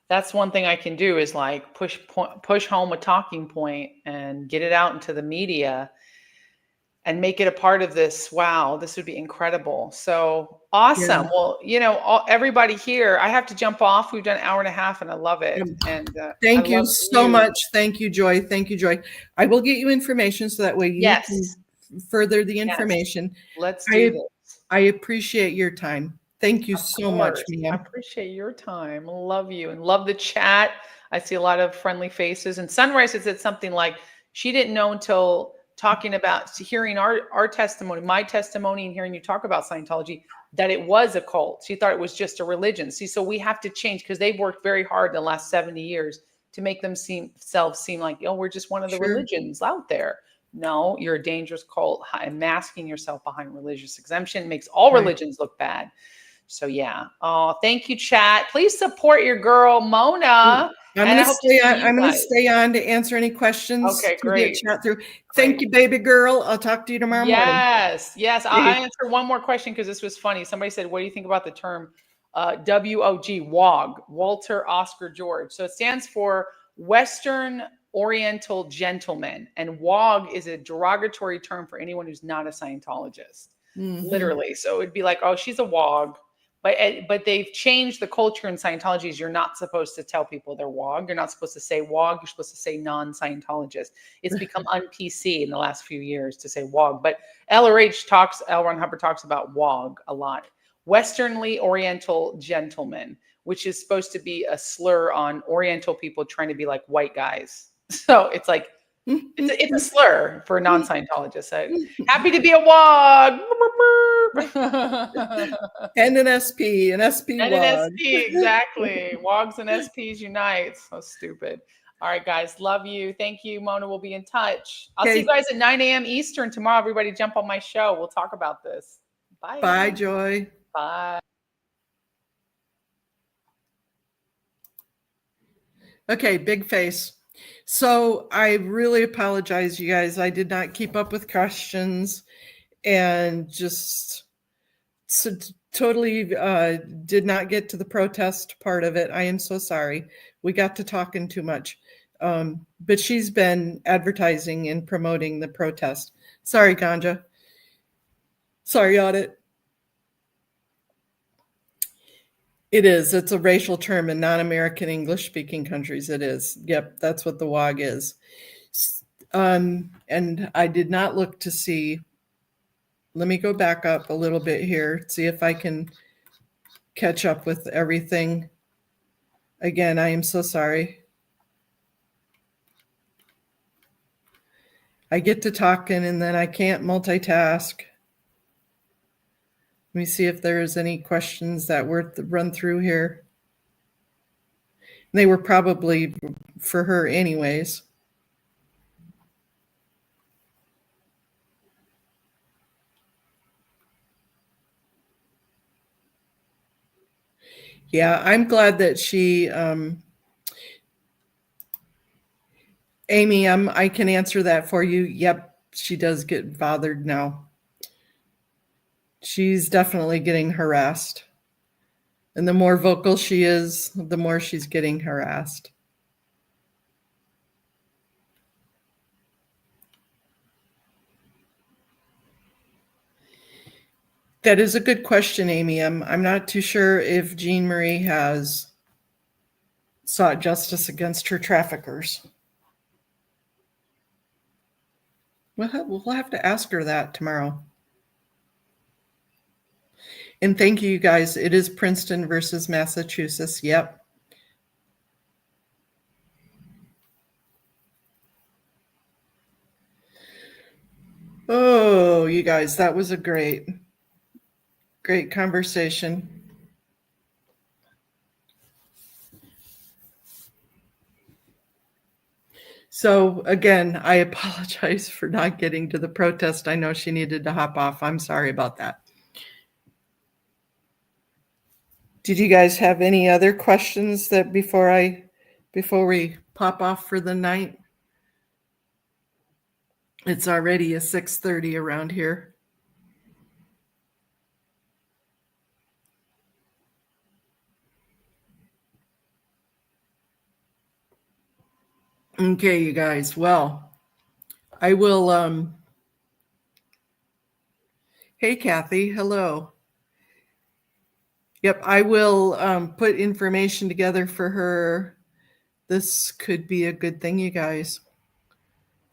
that's one thing I can do is like push home a talking point and get it out into the media and make it a part of this. Wow, this would be incredible. So awesome. Yeah. Well, everybody here, I have to jump off. We've done an hour and a half and I love it. And thank you so much. Thank you, Joy. Thank you, Joy. I will get you information so that way you can further the information. Let's do this. I appreciate your time. Thank you so much, ma'am. I appreciate your time. Love you and love the chat. I see a lot of friendly faces. And Sunrise had said something like she didn't know until talking about hearing our testimony, my testimony, and hearing you talk about Scientology, that it was a cult. She thought it was just a religion. See, so we have to change because they've worked very hard in the last 70 years to make themselves seem like, oh, we're just one of the religions out there. No, you're a dangerous cult, and masking yourself behind religious exemption makes all religions look bad. So yeah. Oh, thank you, chat. Please support your girl, Mona. I'm going to stay on to answer any questions. Okay, great. Chat through. Thank you, baby girl. I'll talk to you tomorrow morning. Yes. I'll answer one more question because this was funny. Somebody said, what do you think about the term WOG, Walter Oscar George? So it stands for Western Oriental Gentleman. And WOG is a derogatory term for anyone who's not a Scientologist, literally. So it'd be like, oh, she's a WOG. But they've changed the culture in Scientology. Is you're not supposed to tell people they're WOG. You're not supposed to say WOG. You're supposed to say non-Scientologist. It's become un-PC in the last few years to say WOG. But L. Ron Hubbard talks about WOG a lot. Westernly Oriental Gentleman, which is supposed to be a slur on Oriental people trying to be like white guys. So it's like, it's a slur for non-Scientologists. So happy to be a WOG. And an SP, an SP and WOG. An SP, exactly. WOGs and SPs unite. So stupid. All right, guys. Love you. Thank you, Mona. We'll be in touch. I'll see you guys at 9 a.m. Eastern tomorrow. Everybody jump on my show. We'll talk about this. Bye. Bye, Joy. Bye. Okay, big face. So I really apologize, you guys. I did not keep up with questions and just totally did not get to the protest part of it. I am so sorry. We got to talking too much. But she's been advertising and promoting the protest. Sorry, Ganja. Sorry, Audit. It is. It's a racial term in non-American English-speaking countries. It is. Yep, that's what the WOG is. And I did not look to see. Let me go back up a little bit here, see if I can catch up with everything. Again, I am so sorry. I get to talking and then I can't multitask. Let me see if there's any questions that were run through here. They were probably for her anyways. Yeah, I'm glad that she, Amy, I can answer that for you. Yep, she does get bothered now. She's definitely getting harassed. And the more vocal she is, the more she's getting harassed. That is a good question, Amy. I'm not too sure if Jean Marie has sought justice against her traffickers. We'll have to ask her that tomorrow. And thank you, guys. It is Princeton versus Massachusetts. Yep. Oh, you guys, that was a great conversation. So again, I apologize for not getting to the protest. I know she needed to hop off. I'm sorry about that. Did you guys have any other questions that before we pop off for the night? It's already a 6:30 around here. Okay, you guys. Well, I will. Hey, Kathy. Hello. Yep, I will put information together for her. This could be a good thing, you guys.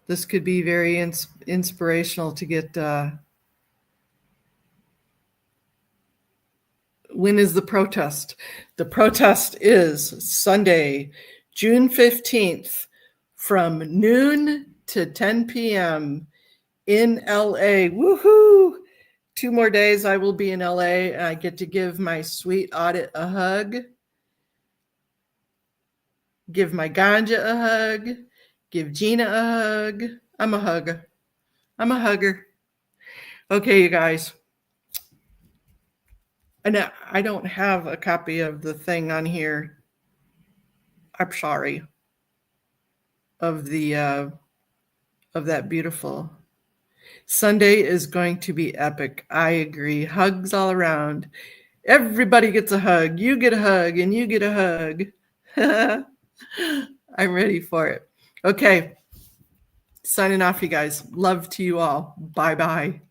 This could be very inspirational to get. When is the protest? The protest is Sunday, June 15th, from noon to 10 p.m. in LA. Woohoo! 2 more days I will be in LA. I get to give my sweet audit a hug, give my ganja a hug, give Gina a hug. I'm a hugger. I'm a hugger. Okay, you guys. And I don't have a copy of the thing on here. I'm sorry. Of that beautiful. Sunday is going to be epic. I agree. Hugs all around. Everybody gets a hug. You get a hug and you get a hug. I'm ready for it. Okay. Signing off, you guys. Love to you all. Bye-bye.